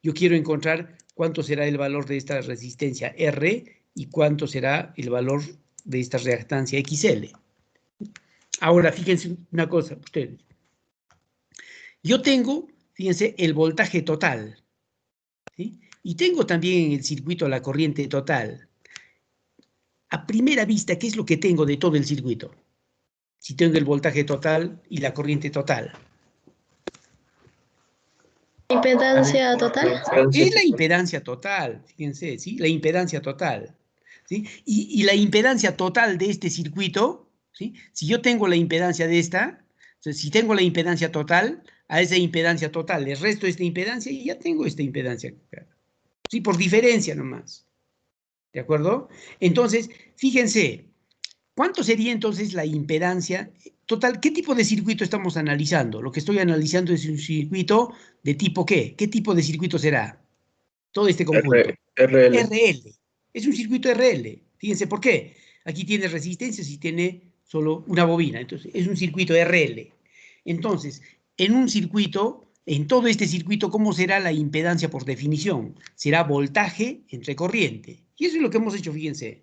A: Yo quiero encontrar cuánto será el valor de esta resistencia R y cuánto será el valor de esta reactancia XL. Ahora, fíjense una cosa, ustedes. Yo tengo, fíjense, el voltaje total, ¿sí? Y tengo también en el circuito la corriente total. A primera vista, ¿qué es lo que tengo de todo el circuito? Si tengo el voltaje total y la corriente total.
C: Impedancia total.
A: Es la impedancia total, fíjense, ¿sí? La impedancia total, ¿sí? Y la impedancia total de este circuito, ¿sí? Si yo tengo la impedancia de esta, si tengo la impedancia total, a esa impedancia total le resto esta impedancia y ya tengo esta impedancia. Sí, por diferencia nomás. ¿De acuerdo? Entonces, fíjense, ¿cuánto sería entonces la impedancia total? ¿Qué tipo de circuito estamos analizando? Lo que estoy analizando es un circuito de tipo ¿qué? ¿Qué tipo de circuito será? Todo este conjunto.
B: RL.
A: RL. Es un circuito RL. Fíjense, ¿por qué? Aquí tiene resistencias y tiene solo una bobina. Entonces, es un circuito RL. Entonces, en todo este circuito, ¿cómo será la impedancia por definición? Será voltaje entre corriente. Y eso es lo que hemos hecho, fíjense.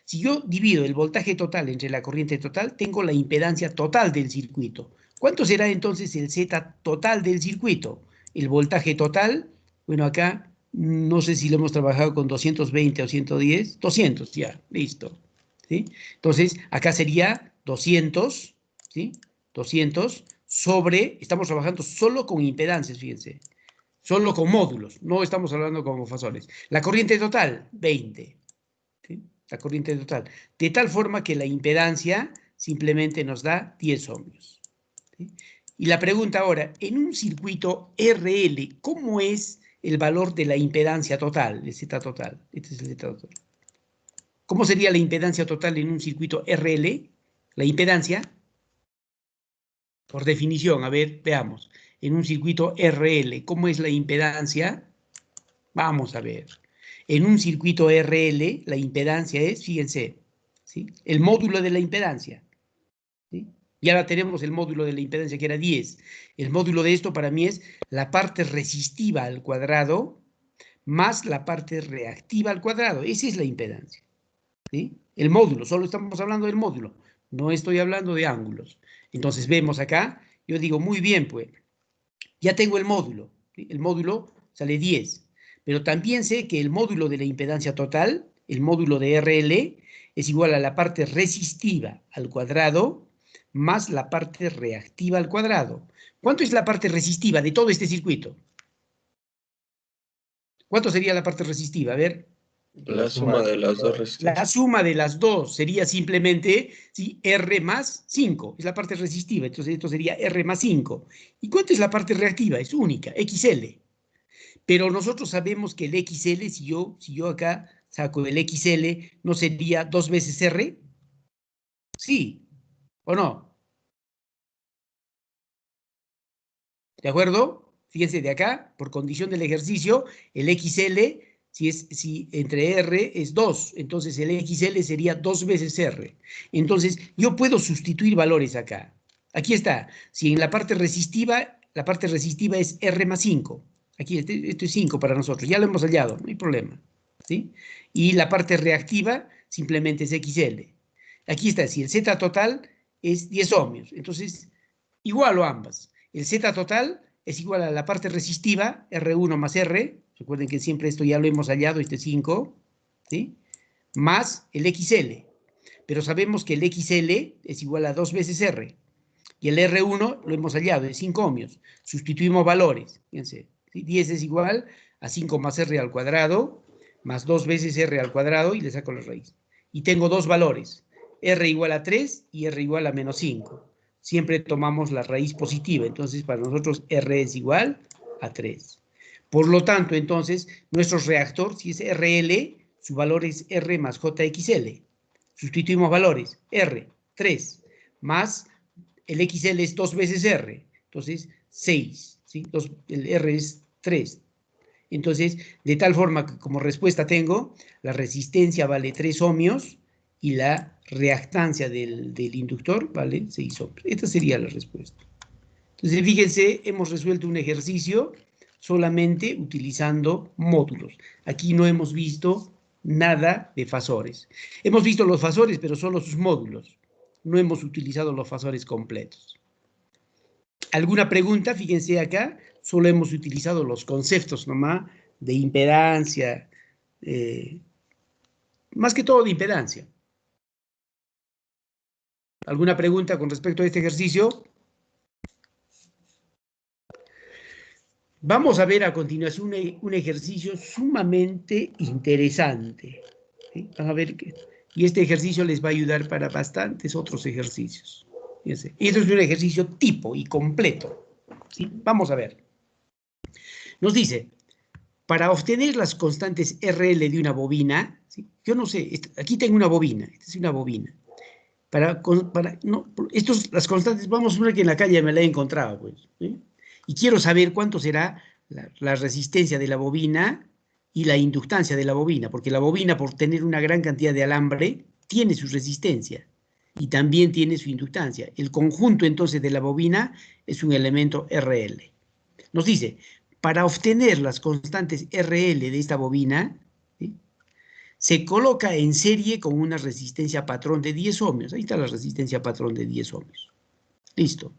A: Si yo divido el voltaje total entre la corriente total, tengo la impedancia total del circuito. ¿Cuánto será entonces el Z total del circuito? El voltaje total, bueno, acá no sé si lo hemos trabajado con 220 o 110, 200 ya, listo. ¿Sí? Entonces, acá sería 200, ¿sí? 200 sobre, estamos trabajando solo con impedancias, fíjense, solo con módulos, no estamos hablando con fasores. La corriente total, 20, ¿sí? La corriente total, de tal forma que la impedancia simplemente nos da 10 ohmios. ¿Sí? Y la pregunta ahora, en un circuito RL, ¿cómo es el valor de la impedancia total, el Z total? Este es el Z total. ¿Cómo sería la impedancia total en un circuito RL? La impedancia, por definición, a ver, veamos. En un circuito RL, ¿cómo es la impedancia? Vamos a ver. En un circuito RL, la impedancia es, fíjense, ¿sí? El módulo de la impedancia, ¿sí? Y ahora tenemos el módulo de la impedancia que era 10. El módulo de esto para mí es la parte resistiva al cuadrado más la parte reactiva al cuadrado. Esa es la impedancia, ¿sí? El módulo, solo estamos hablando del módulo. No estoy hablando de ángulos. Entonces vemos acá, yo digo, muy bien, pues, ya tengo el módulo, ¿sí? El módulo sale 10. Pero también sé que el módulo de la impedancia total, el módulo de RL, es igual a la parte resistiva al cuadrado más la parte reactiva al cuadrado. ¿Cuánto es la parte resistiva de todo este circuito? ¿Cuánto sería la parte resistiva? A ver.
B: La suma de las dos resistencias.
A: La suma de las dos sería simplemente, ¿sí?, R más 5. Es la parte resistiva, entonces esto sería R más 5. ¿Y cuánto es la parte reactiva? Es única, XL. Pero nosotros sabemos que el XL, si yo acá saco el XL, ¿no sería 2 veces R? Sí, ¿o no? ¿De acuerdo? Fíjense, de acá, por condición del ejercicio, el XL, si entre R es 2, entonces el XL sería 2 veces R. Entonces, yo puedo sustituir valores acá. Aquí está. Si en la parte resistiva es R más 5. Aquí, esto es 5 para nosotros. Ya lo hemos hallado, no hay problema, ¿sí? Y la parte reactiva simplemente es XL. Aquí está. Si el Z total es 10 ohmios, entonces igualo ambas. El Z total es igual a la parte resistiva, R1 más R, recuerden que siempre esto ya lo hemos hallado, este 5, ¿sí?, más el XL. Pero sabemos que el XL es igual a 2 veces R. Y el R1 lo hemos hallado, es 5 ohmios. Sustituimos valores. Fíjense, ¿sí? 10 es igual a 5 más R al cuadrado, más 2 veces R al cuadrado, y le saco la raíz. Y tengo dos valores, R igual a 3 y R igual a menos 5. Siempre tomamos la raíz positiva, entonces para nosotros R es igual a 3. Por lo tanto, entonces, nuestro reactor, si es RL, su valor es R más JXL. Sustituimos valores, R, 3, más el XL es 2 veces R, entonces 6, ¿sí? El R es 3. Entonces, de tal forma que como respuesta tengo, la resistencia vale 3 ohmios, y la reactancia del inductor vale 6 ohmios. Esta sería la respuesta. Entonces, fíjense, hemos resuelto un ejercicio solamente utilizando módulos. Aquí no hemos visto nada de fasores. Hemos visto los fasores, pero solo sus módulos. No hemos utilizado los fasores completos. ¿Alguna pregunta? Fíjense acá, solo hemos utilizado los conceptos nomás de impedancia, más que todo de impedancia. ¿Alguna pregunta con respecto a este ejercicio? Vamos a ver a continuación un ejercicio sumamente interesante, ¿sí? Van a ver que, y este ejercicio les va a ayudar para bastantes otros ejercicios. Fíjense, esto es un ejercicio tipo y completo, ¿sí? Vamos a ver. Nos dice, para obtener las constantes RL de una bobina, ¿sí? Yo no sé, aquí tengo una bobina, esta es una bobina. Las constantes, vamos a ver que en la calle me la he encontrado, pues, ¿sí? Y quiero saber cuánto será la resistencia de la bobina y la inductancia de la bobina, porque la bobina, por tener una gran cantidad de alambre, tiene su resistencia y también tiene su inductancia. El conjunto, entonces, de la bobina es un elemento RL. Nos dice, para obtener las constantes RL de esta bobina, ¿sí?, se coloca en serie con una resistencia patrón de 10 ohmios. Ahí está la resistencia patrón de 10 ohmios. Listo.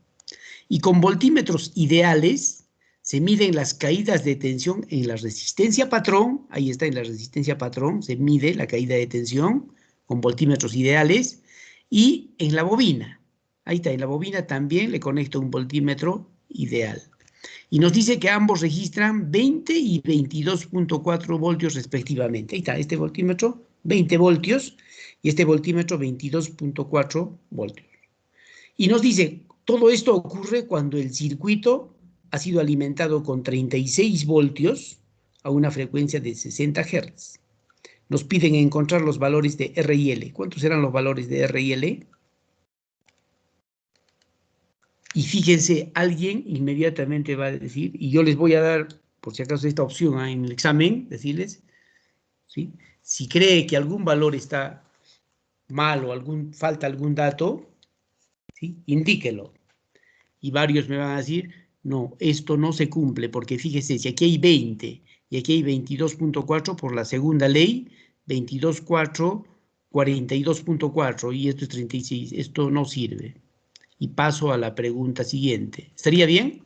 A: Y con voltímetros ideales se miden las caídas de tensión en la resistencia patrón. Ahí está, en la resistencia patrón se mide la caída de tensión con voltímetros ideales. Y en la bobina, ahí está, en la bobina también le conecto un voltímetro ideal. Y nos dice que ambos registran 20 y 22.4 voltios respectivamente. Ahí está, este voltímetro 20 voltios y este voltímetro 22.4 voltios. Y nos dice, todo esto ocurre cuando el circuito ha sido alimentado con 36 voltios a una frecuencia de 60 Hz. Nos piden encontrar los valores de R y L. ¿Cuántos serán los valores de R y L? Y fíjense, alguien inmediatamente va a decir, y yo les voy a dar, por si acaso, esta opción en el examen, decirles, ¿sí?, si cree que algún valor está mal o falta algún dato, ¿sí?, ¿sí? Indíquelo. Y varios me van a decir, no, esto no se cumple, porque fíjese, si aquí hay 20 y aquí hay 22.4 por la segunda ley, 22.4, 42.4 y esto es 36, esto no sirve. Y paso a la pregunta siguiente. ¿Estaría bien?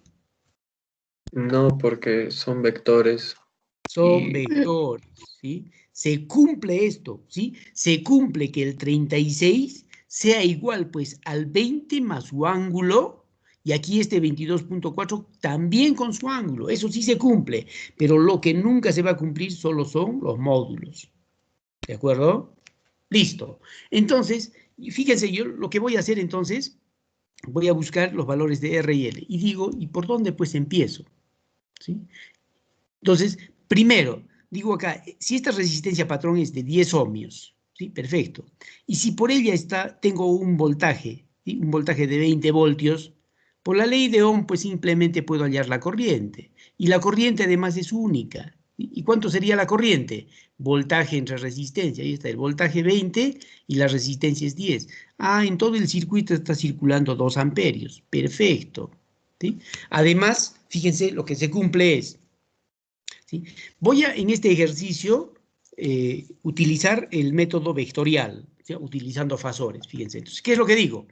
B: No, porque son vectores.
A: Son
B: Y
A: vectores, ¿sí? Se cumple esto, ¿sí? Se cumple que el 36 sea igual, pues, al 20 más su ángulo, y aquí este 22.4 también con su ángulo. Eso sí se cumple, pero lo que nunca se va a cumplir solo son los módulos. ¿De acuerdo? Listo. Entonces, fíjense, yo lo que voy a hacer entonces, voy a buscar los valores de R y L. Y digo, ¿y por dónde pues empiezo? ¿Sí? Entonces, primero, digo acá, si esta resistencia patrón es de 10 ohmios, ¿sí? Perfecto. Y si por ella tengo un voltaje, ¿sí? Un voltaje de 20 voltios, por la ley de Ohm, pues simplemente puedo hallar la corriente. Y la corriente además es única. ¿Sí? ¿Y cuánto sería la corriente? Voltaje entre resistencia. Ahí está, el voltaje 20 y la resistencia es 10. Ah, en todo el circuito está circulando 2 amperios. Perfecto. ¿Sí? Además, fíjense, lo que se cumple es, ¿sí? Voy a, en este ejercicio, utilizar el método vectorial, ¿sí? Utilizando fasores, fíjense. Entonces, ¿qué es lo que digo?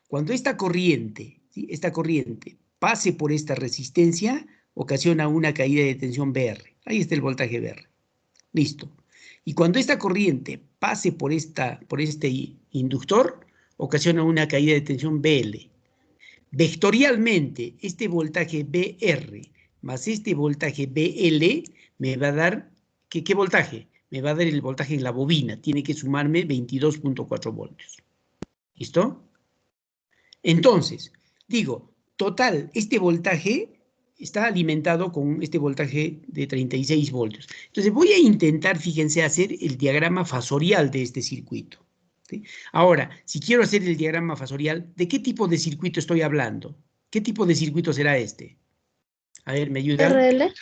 A: Cuando esta corriente, ¿sí? Esta corriente pase por esta resistencia, ocasiona una caída de tensión BR. Ahí está el voltaje BR. Listo. Y cuando esta corriente pase por este inductor, ocasiona una caída de tensión BL. Vectorialmente, este voltaje BR más este voltaje BL me va a dar, ¿qué voltaje? Me va a dar el voltaje en la bobina. Tiene que sumarme 22.4 voltios. ¿Listo? Entonces, digo, total, este voltaje está alimentado con este voltaje de 36 voltios. Entonces voy a intentar, fíjense, hacer el diagrama fasorial de este circuito. ¿Sí? Ahora, si quiero hacer el diagrama fasorial, ¿de qué tipo de circuito estoy hablando? ¿Qué tipo de circuito será este? A ver, ¿me ayudan?
C: RL.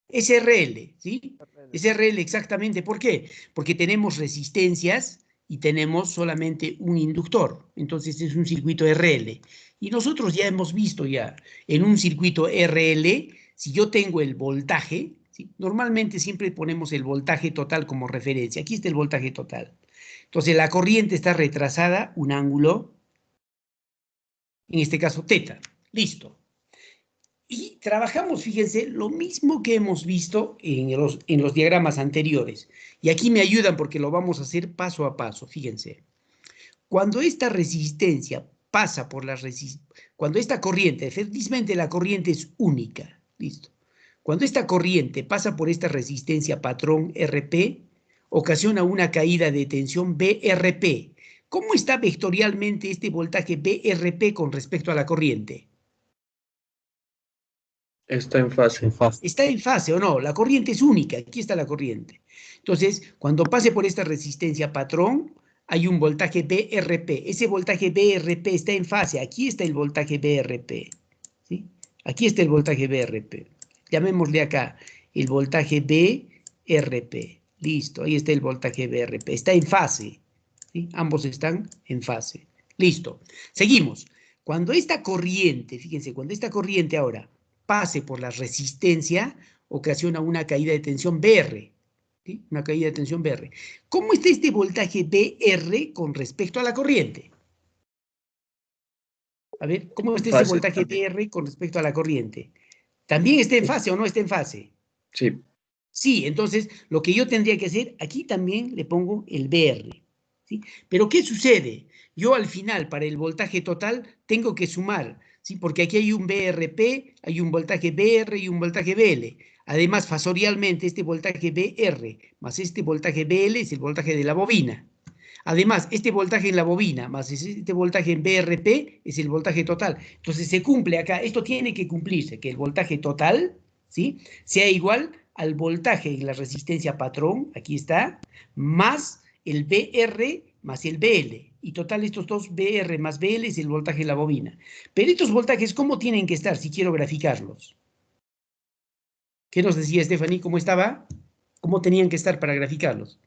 A: SRL, ¿sí? SRL exactamente. ¿Por qué? Porque tenemos resistencias y tenemos solamente un inductor. Entonces es un circuito RL. Y nosotros ya hemos visto ya en un circuito RL, si yo tengo el voltaje, ¿sí? Normalmente siempre ponemos el voltaje total como referencia. Aquí está el voltaje total. Entonces la corriente está retrasada un ángulo, en este caso teta. Listo. Y trabajamos, fíjense, lo mismo que hemos visto en los diagramas anteriores. Y aquí me ayudan porque lo vamos a hacer paso a paso, fíjense. Cuando esta resistencia pasa por cuando esta corriente, felizmente la corriente es única, listo. Cuando esta corriente pasa por esta resistencia patrón RP, ocasiona una caída de tensión BRP. ¿Cómo está vectorialmente este voltaje BRP con respecto a la corriente?
B: está en fase.
A: Está en fase o no, la corriente es única, aquí está la corriente. Entonces, cuando pase por esta resistencia patrón, hay un voltaje BRP. Ese voltaje BRP está en fase, aquí está el voltaje BRP. ¿Sí? Aquí está el voltaje BRP. Llamémosle acá el voltaje BRP. Listo, ahí está el voltaje BRP. Está en fase. ¿Sí? Ambos están en fase. Listo. Seguimos. Cuando esta corriente, fíjense, cuando esta corriente ahora pase por la resistencia, ocasiona una caída de tensión BR. ¿Sí? Una caída de tensión BR. ¿Cómo está este voltaje BR con respecto a la corriente? A ver, ¿cómo está este voltaje BR con respecto a la corriente? ¿También está en fase o no está en fase?
B: Sí.
A: Sí, entonces lo que yo tendría que hacer, aquí también le pongo el BR. ¿Sí? Pero ¿qué sucede? Yo al final, para el voltaje total, tengo que sumar, ¿sí? Porque aquí hay un BRP, hay un voltaje BR y un voltaje BL. Además, fasorialmente, este voltaje BR más este voltaje BL es el voltaje de la bobina. Además, este voltaje en la bobina más este voltaje en BRP es el voltaje total. Entonces, se cumple acá, esto tiene que cumplirse, que el voltaje total, ¿sí?, sea igual al voltaje en la resistencia patrón, aquí está, más el BR más el BL. Y total, estos dos BR más BL es el voltaje en la bobina. Pero estos voltajes, ¿cómo tienen que estar si quiero graficarlos? ¿Qué nos decía Stephanie? ¿Cómo estaba? ¿Cómo tenían que estar para graficarlos?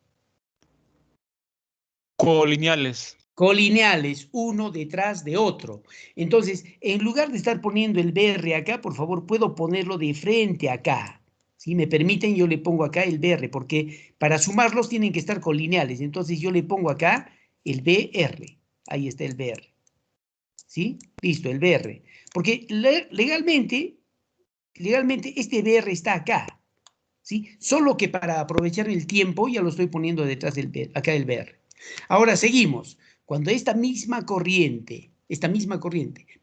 F: Colineales.
A: Colineales, uno detrás de otro. Entonces, en lugar de estar poniendo el BR acá, por favor, puedo ponerlo de frente acá. Si me permiten, yo le pongo acá el BR, porque para sumarlos tienen que estar colineales. Entonces, yo le pongo acá el BR. Ahí está el BR. ¿Sí? Listo, el BR. Porque legalmente este BR está acá. ¿Sí? Solo que para aprovechar el tiempo, ya lo estoy poniendo detrás del BR, acá el BR. Ahora, seguimos. Cuando esta misma corriente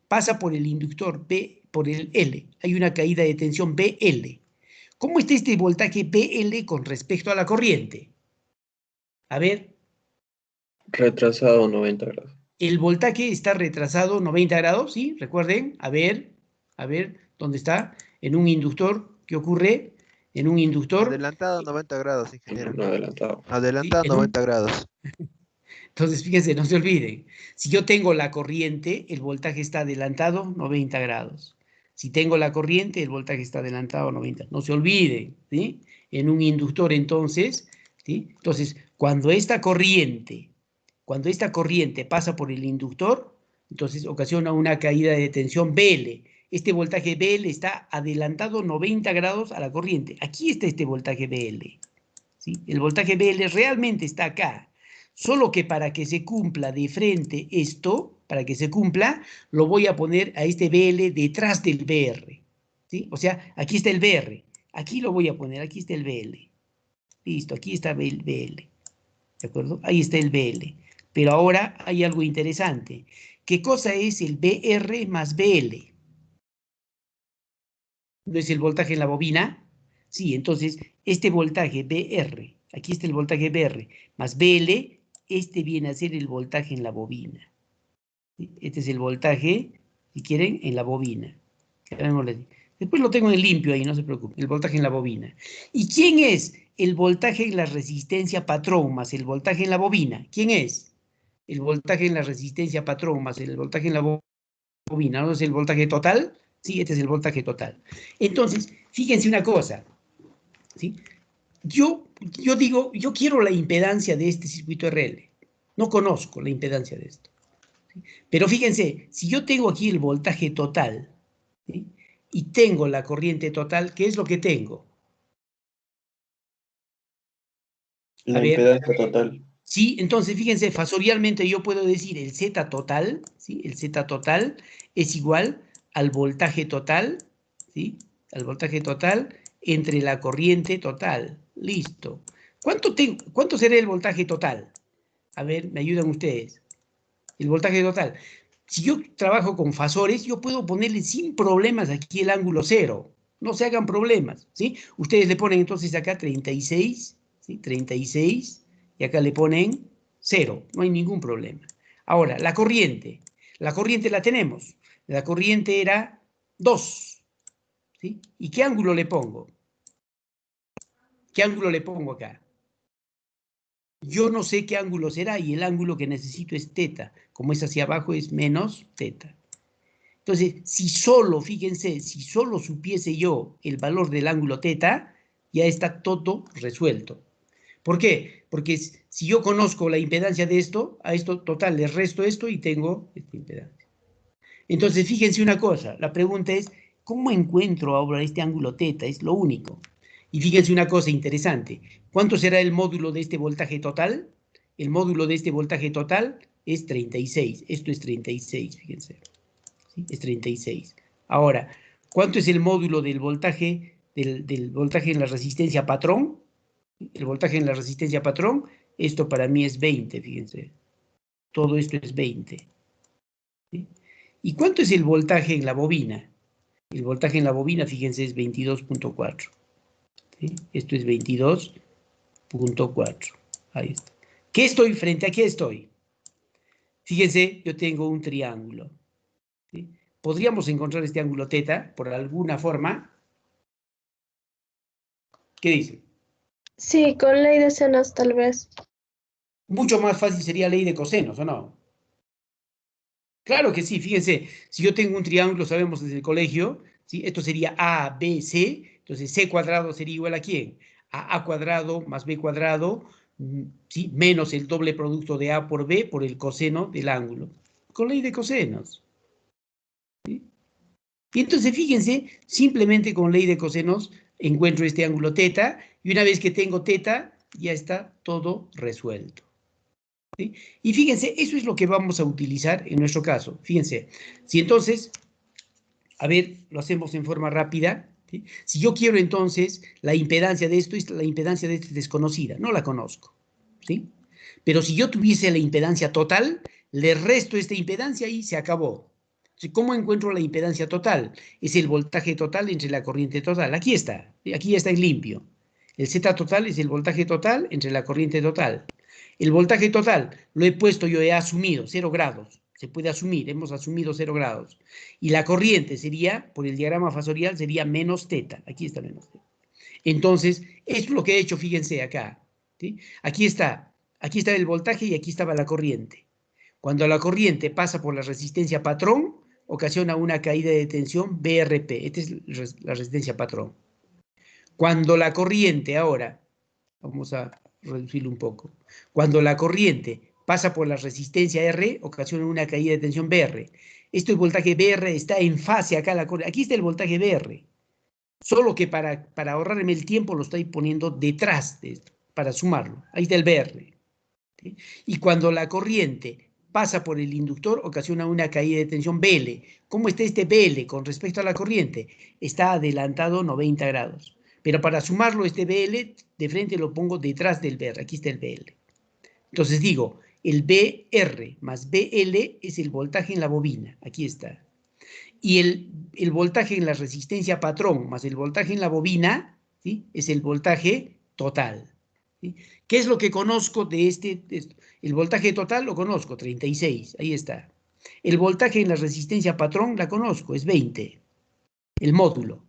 A: pasa por el inductor B, por el L, hay una caída de tensión BL. ¿Cómo está este voltaje BL con respecto a la corriente? A ver.
B: Retrasado 90 grados.
A: El voltaje está retrasado 90 grados, ¿sí? Recuerden, a ver, ¿dónde está? En un inductor, ¿qué ocurre? En un inductor.
J: Adelantado 90 grados, ingeniero.
B: No adelantado.
J: Adelantado
A: Sí,
J: 90 grados.
A: Entonces, fíjense, no se olviden. Si yo tengo la corriente, el voltaje está adelantado 90 grados. Si tengo la corriente, el voltaje está adelantado 90. No se olviden, ¿sí? En un inductor, entonces, ¿sí? Entonces, cuando esta corriente pasa por el inductor, entonces ocasiona una caída de tensión BL. Este voltaje BL está adelantado 90 grados a la corriente. Aquí está este voltaje BL, ¿sí? El voltaje BL realmente está acá. Solo que para que se cumpla de frente esto, para que se cumpla, lo voy a poner a este BL detrás del BR, ¿sí? O sea, aquí está el BR. Aquí lo voy a poner, aquí está el BL. Listo, aquí está el BL. ¿De acuerdo? Ahí está el BL. Pero ahora hay algo interesante. ¿Qué cosa es el BR más BL? ¿No es el voltaje en la bobina? Sí, entonces, este voltaje BR, aquí está el voltaje BR, más BL, este viene a ser el voltaje en la bobina. Este es el voltaje, si quieren, en la bobina. Después lo tengo en limpio ahí, no se preocupen, el voltaje en la bobina. ¿Y quién es el voltaje en la resistencia patrón más el voltaje en la bobina? ¿Quién es? El voltaje en la resistencia patrón más el voltaje en la bobina, ¿no es el voltaje total? Sí, este es el voltaje total. Entonces, fíjense una cosa, ¿sí? Yo digo, yo quiero la impedancia de este circuito RL. No conozco la impedancia de esto, ¿sí? Pero fíjense, si yo tengo aquí el voltaje total, ¿sí? Y tengo la corriente total, ¿qué es lo que tengo?
B: La impedancia total.
A: Sí, entonces fíjense, fasorialmente yo puedo decir el Z total, ¿sí? El Z total es igual al voltaje total, ¿sí? Al voltaje total entre la corriente total. Listo. ¿Cuánto será el voltaje total? A ver, me ayudan ustedes. El voltaje total. Si yo trabajo con fasores, yo puedo ponerle sin problemas aquí el ángulo 0. No se hagan problemas, ¿sí? Ustedes le ponen entonces acá 36, ¿sí? 36. Y acá le ponen 0, no hay ningún problema. Ahora, la corriente la tenemos. La corriente era 2, ¿sí? ¿Y qué ángulo le pongo? ¿Qué ángulo le pongo acá? Yo no sé qué ángulo será y el ángulo que necesito es θ. Como es hacia abajo es menos θ. Entonces, fíjense, si solo supiese yo el valor del ángulo θ, ya está todo resuelto. ¿Por qué? Porque si yo conozco la impedancia de esto, a esto total le resto esto y tengo esta impedancia. Entonces, fíjense una cosa, la pregunta es, ¿cómo encuentro ahora este ángulo θ? Es lo único. Y fíjense una cosa interesante, ¿cuánto será el módulo de este voltaje total? El módulo de este voltaje total es 36, esto es 36, fíjense, ¿sí? Es 36. Ahora, ¿cuánto es el módulo del voltaje, del voltaje en la resistencia patrón? El voltaje en la resistencia patrón, esto para mí es 20, fíjense. Todo esto es 20. ¿Sí? ¿Y cuánto es el voltaje en la bobina? El voltaje en la bobina, fíjense, es 22.4. ¿Sí? Esto es 22.4. Ahí está. ¿Qué estoy? ¿Frente a qué estoy? Fíjense, yo tengo un triángulo. ¿Sí? ¿Podríamos encontrar este ángulo θ por alguna forma? ¿Qué dicen?
C: Sí, con ley de senos tal vez.
A: Mucho más fácil sería ley de cosenos, ¿o no? Claro que sí, fíjense, si yo tengo un triángulo, sabemos desde el colegio, ¿sí? Esto sería A, B, C, entonces C cuadrado sería igual a ¿quién? A cuadrado más B cuadrado ¿sí? Menos el doble producto de A por B por el coseno del ángulo, con ley de cosenos. ¿Sí? Y entonces, fíjense, simplemente con ley de cosenos encuentro este ángulo teta, y una vez que tengo teta, ya está todo resuelto. ¿Sí? Y fíjense, eso es lo que vamos a utilizar en nuestro caso. Fíjense, si entonces, a ver, lo hacemos en forma rápida. ¿Sí? Si yo quiero entonces, la impedancia de esto es la impedancia de este desconocida, no la conozco. ¿Sí? Pero si yo tuviese la impedancia total, le resto esta impedancia y se acabó. ¿Cómo encuentro la impedancia total? Es el voltaje total entre la corriente total. Aquí está ya está en limpio. El Z total es el voltaje total entre la corriente total. El voltaje total lo he puesto, yo he asumido 0 grados. Se puede asumir, hemos asumido 0 grados. Y la corriente sería, por el diagrama fasorial, sería menos teta. Aquí está menos teta. Entonces, esto es lo que he hecho, fíjense acá. ¿Sí? Aquí está el voltaje y aquí estaba la corriente. Cuando la corriente pasa por la resistencia patrón, ocasiona una caída de tensión BRP. Esta es la resistencia patrón. Cuando la corriente ahora, vamos a reducirlo un poco, cuando la corriente pasa por la resistencia R, ocasiona una caída de tensión BR. Este voltaje BR está en fase acá, aquí está el voltaje BR. Solo que para ahorrarme el tiempo lo estoy poniendo detrás de esto, para sumarlo. Ahí está el BR. ¿Sí? Y cuando la corriente pasa por el inductor, ocasiona una caída de tensión BL. ¿Cómo está este BL con respecto a la corriente? Está adelantado 90 grados. Pero para sumarlo, este BL, de frente lo pongo detrás del BR. Aquí está el BL. Entonces digo, el BR más BL es el voltaje en la bobina. Aquí está. Y el voltaje en la resistencia patrón más el voltaje en la bobina, ¿sí? Es el voltaje total. ¿Sí? ¿Qué es lo que conozco de esto? El voltaje total lo conozco, 36, ahí está. El voltaje en la resistencia patrón la conozco, es 20, el módulo.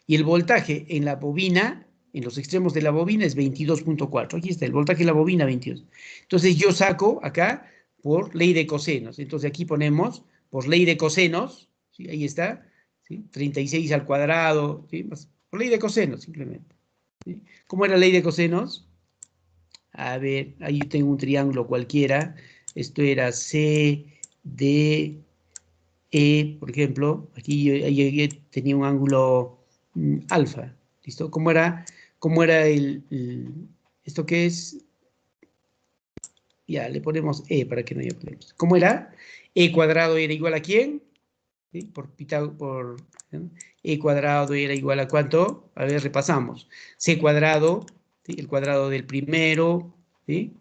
A: Y el voltaje en la bobina, en los extremos de la bobina, es 22.4. Aquí está, el voltaje en la bobina, 22. Entonces yo saco acá por ley de cosenos. Entonces aquí ponemos por ley de cosenos, ¿sí? Ahí está, ¿sí? 36 al cuadrado, ¿sí? Por ley de cosenos, simplemente. ¿Sí? ¿Cómo era ley de cosenos? A ver, ahí tengo un triángulo cualquiera. Esto era C, D, E, por ejemplo. Aquí yo tenía un ángulo alfa. ¿Listo? ¿Cómo era esto qué es? Ya, le ponemos E para que no haya problemas. ¿Cómo era? E cuadrado era igual a ¿quién? ¿Sí? E cuadrado era igual a ¿cuánto? A ver, repasamos. C cuadrado, ¿sí? El cuadrado del primero, ¿sí?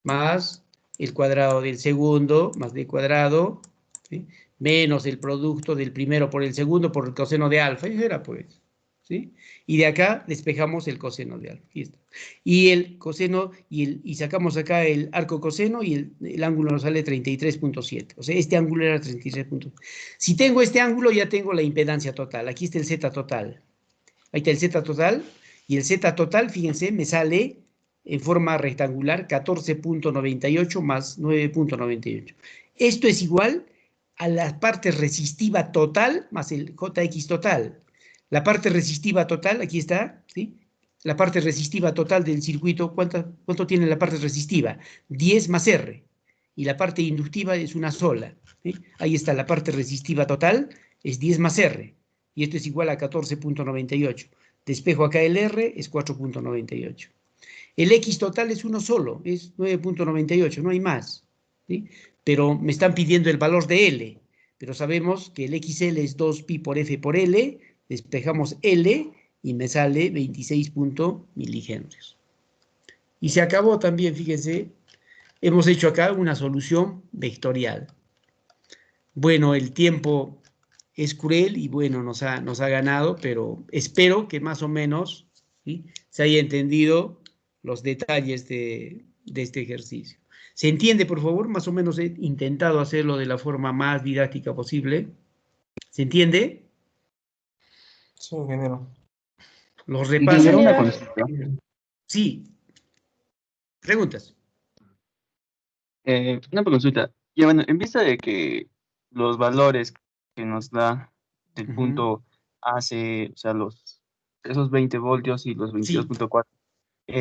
A: Más el cuadrado del segundo, más D cuadrado, ¿sí? Menos el producto del primero por el segundo por el coseno de alfa. Eso era, pues. ¿Sí? Y de acá despejamos el coseno de alfa. Aquí está. Y el coseno, y sacamos acá el arco coseno y el ángulo nos sale 33.7. O sea, este ángulo era 33.7. Si tengo este ángulo, ya tengo la impedancia total. Aquí está el Z total. Ahí está el Z total. Y el Z total, fíjense, me sale en forma rectangular 14.98 más 9.98. Esto es igual a la parte resistiva total más el JX total. La parte resistiva total, aquí está, ¿sí? La parte resistiva total del circuito, ¿cuánto tiene la parte resistiva? 10 más R. Y la parte inductiva es una sola. ¿Sí? Ahí está, la parte resistiva total es 10 más R. Y esto es igual a 14.98. Despejo acá el R, es 4.98. El X total es uno solo, es 9.98, no hay más. ¿Sí? Pero me están pidiendo el valor de L. Pero sabemos que el XL es 2pi por F por L. Despejamos L y me sale 26 milihenrios. Y se acabó también, fíjense, hemos hecho acá una solución vectorial. Bueno, el tiempo es cruel y bueno, nos ha ganado, pero espero que más o menos, ¿sí?, se haya entendido los detalles de este ejercicio. ¿Se entiende, por favor? Más o menos he intentado hacerlo de la forma más didáctica posible. ¿Se entiende?
D: Sí, ingeniero.
A: Los repasos.
F: Ingeniero, una consulta.
A: Sí. ¿Preguntas?
F: Una consulta. Y bueno, en vista de que los valores que nos da el punto AC, o sea, esos 20 voltios y los 22.4,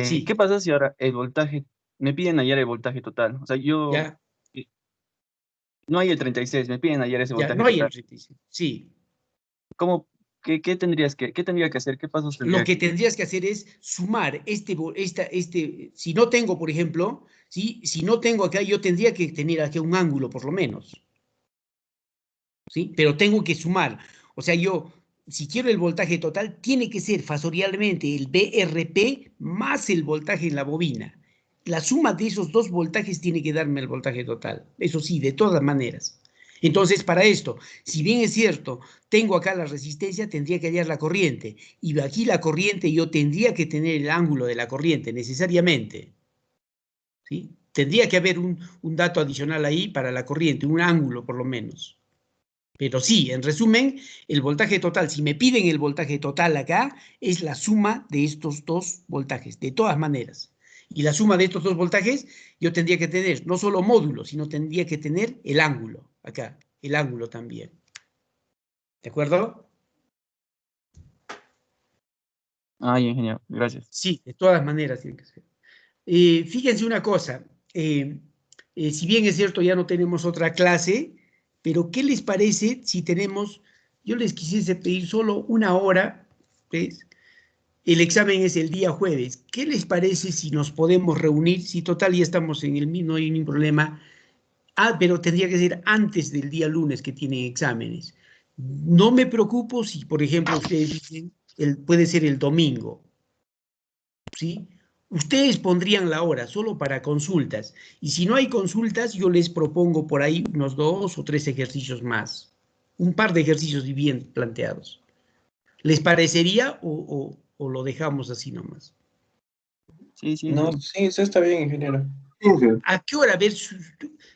A: Sí.
F: ¿Qué pasa si ahora el voltaje, me piden hallar el voltaje total? O sea,
A: Ya,
F: no hay el 36, me piden hallar ese
A: ya,
F: voltaje
A: no hay el
F: total.
A: 36. Sí.
F: ¿Cómo, qué tendría que hacer? ¿Qué pasos
A: Lo
F: tendría
A: que
F: que
A: tendrías que hacer es sumar si no tengo, por ejemplo, ¿sí? Si no tengo acá, yo tendría que tener aquí un ángulo, por lo menos. ¿Sí? Pero tengo que sumar. O sea, yo, si quiero el voltaje total, tiene que ser fasorialmente el BRP más el voltaje en la bobina. La suma de esos dos voltajes tiene que darme el voltaje total. Eso sí, de todas maneras. Entonces, para esto, si bien es cierto, tengo acá la resistencia, tendría que hallar la corriente. Y aquí la corriente, yo tendría que tener el ángulo de la corriente, necesariamente. ¿Sí? Tendría que haber un dato adicional ahí para la corriente, un ángulo por lo menos. Pero sí, en resumen, el voltaje total, si me piden el voltaje total acá, es la suma de estos dos voltajes, de todas maneras. Y la suma de estos dos voltajes, yo tendría que tener no solo módulo, sino tendría que tener el ángulo, acá, el ángulo también. ¿De acuerdo?
F: Ah, ya, ingeniero, gracias.
A: Sí, de todas maneras tiene que ser. Fíjense una cosa, si bien es cierto, ya no tenemos otra clase, pero ¿qué les parece si tenemos, yo les quisiese pedir solo una hora, ¿ves? El examen es el día jueves. ¿Qué les parece si nos podemos reunir? Si total ya estamos en el mismo, no hay ningún problema. Pero tendría que ser antes del día lunes que tienen exámenes. No me preocupo si, por ejemplo, ustedes dicen, puede ser el domingo, ¿sí? Ustedes pondrían la hora solo para consultas. Y si no hay consultas, yo les propongo por ahí unos 2 o 3 ejercicios más. Un par de ejercicios bien planteados. ¿Les parecería o lo dejamos así nomás?
F: Sí, sí.
B: No, sí, eso está bien, ingeniero.
A: ¿A qué hora? A ver,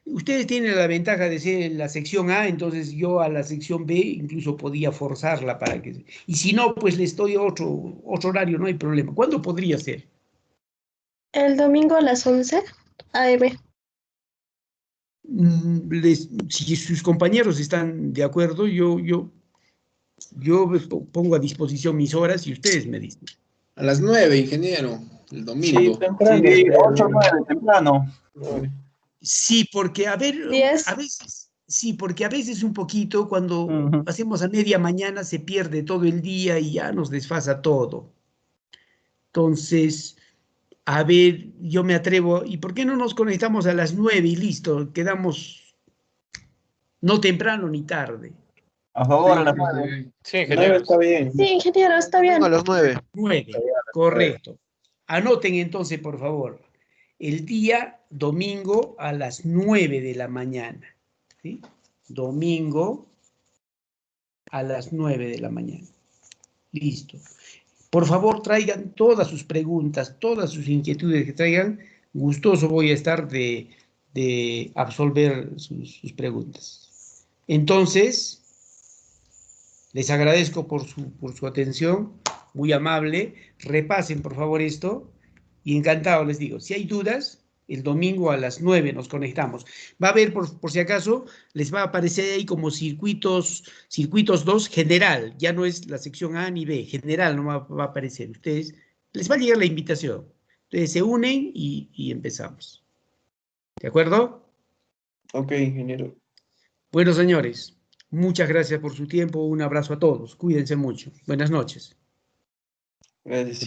A: ustedes tienen la ventaja de ser en la sección A, entonces yo a la sección B incluso podía forzarla para que... Y si no, pues les doy otro horario, no hay problema. ¿Cuándo podría ser?
C: El domingo a las 11 AM.
A: Si sus compañeros están de acuerdo, yo pongo a disposición mis horas y ustedes me dicen.
I: A las 9, ingeniero, el
B: Sí,
I: domingo.
B: temprano.
F: Sí,
B: está
F: 8 o
B: bien.
F: 9, temprano.
A: Sí, porque a
C: ¿10?
A: veces, sí, porque a veces un poquito cuando
F: Ujú.
A: hacemos a media mañana se pierde todo el día y ya nos desfasa todo. Entonces, a ver, yo me atrevo, ¿y por qué no nos conectamos a las 9 y listo? Quedamos no temprano ni tarde.
F: A favor, a las 9.
K: Sí,
B: 9
K: ingeniero.
B: está bien.
C: Sí, ingeniero, está
J: Domingo a
C: bien.
J: las 9.
A: 9, correcto. Anoten entonces, por favor, el día domingo a las 9 de la mañana. ¿Sí? Domingo a las 9 de la mañana. Listo. Por favor, traigan todas sus preguntas, todas sus inquietudes que traigan. Gustoso voy a estar de absolver sus preguntas. Entonces, les agradezco por su atención, muy amable. Repasen, por favor, esto. Y encantado, les digo, si hay dudas, el domingo a las 9 nos conectamos. Va a haber, por si acaso, les va a aparecer ahí como circuitos 2 general. Ya no es la sección A ni B, general no va a aparecer. Ustedes, les va a llegar la invitación. Ustedes se unen y empezamos. ¿De acuerdo?
B: Ok, ingeniero.
A: Bueno, señores, muchas gracias por su tiempo. Un abrazo a todos. Cuídense mucho. Buenas noches.
B: Gracias.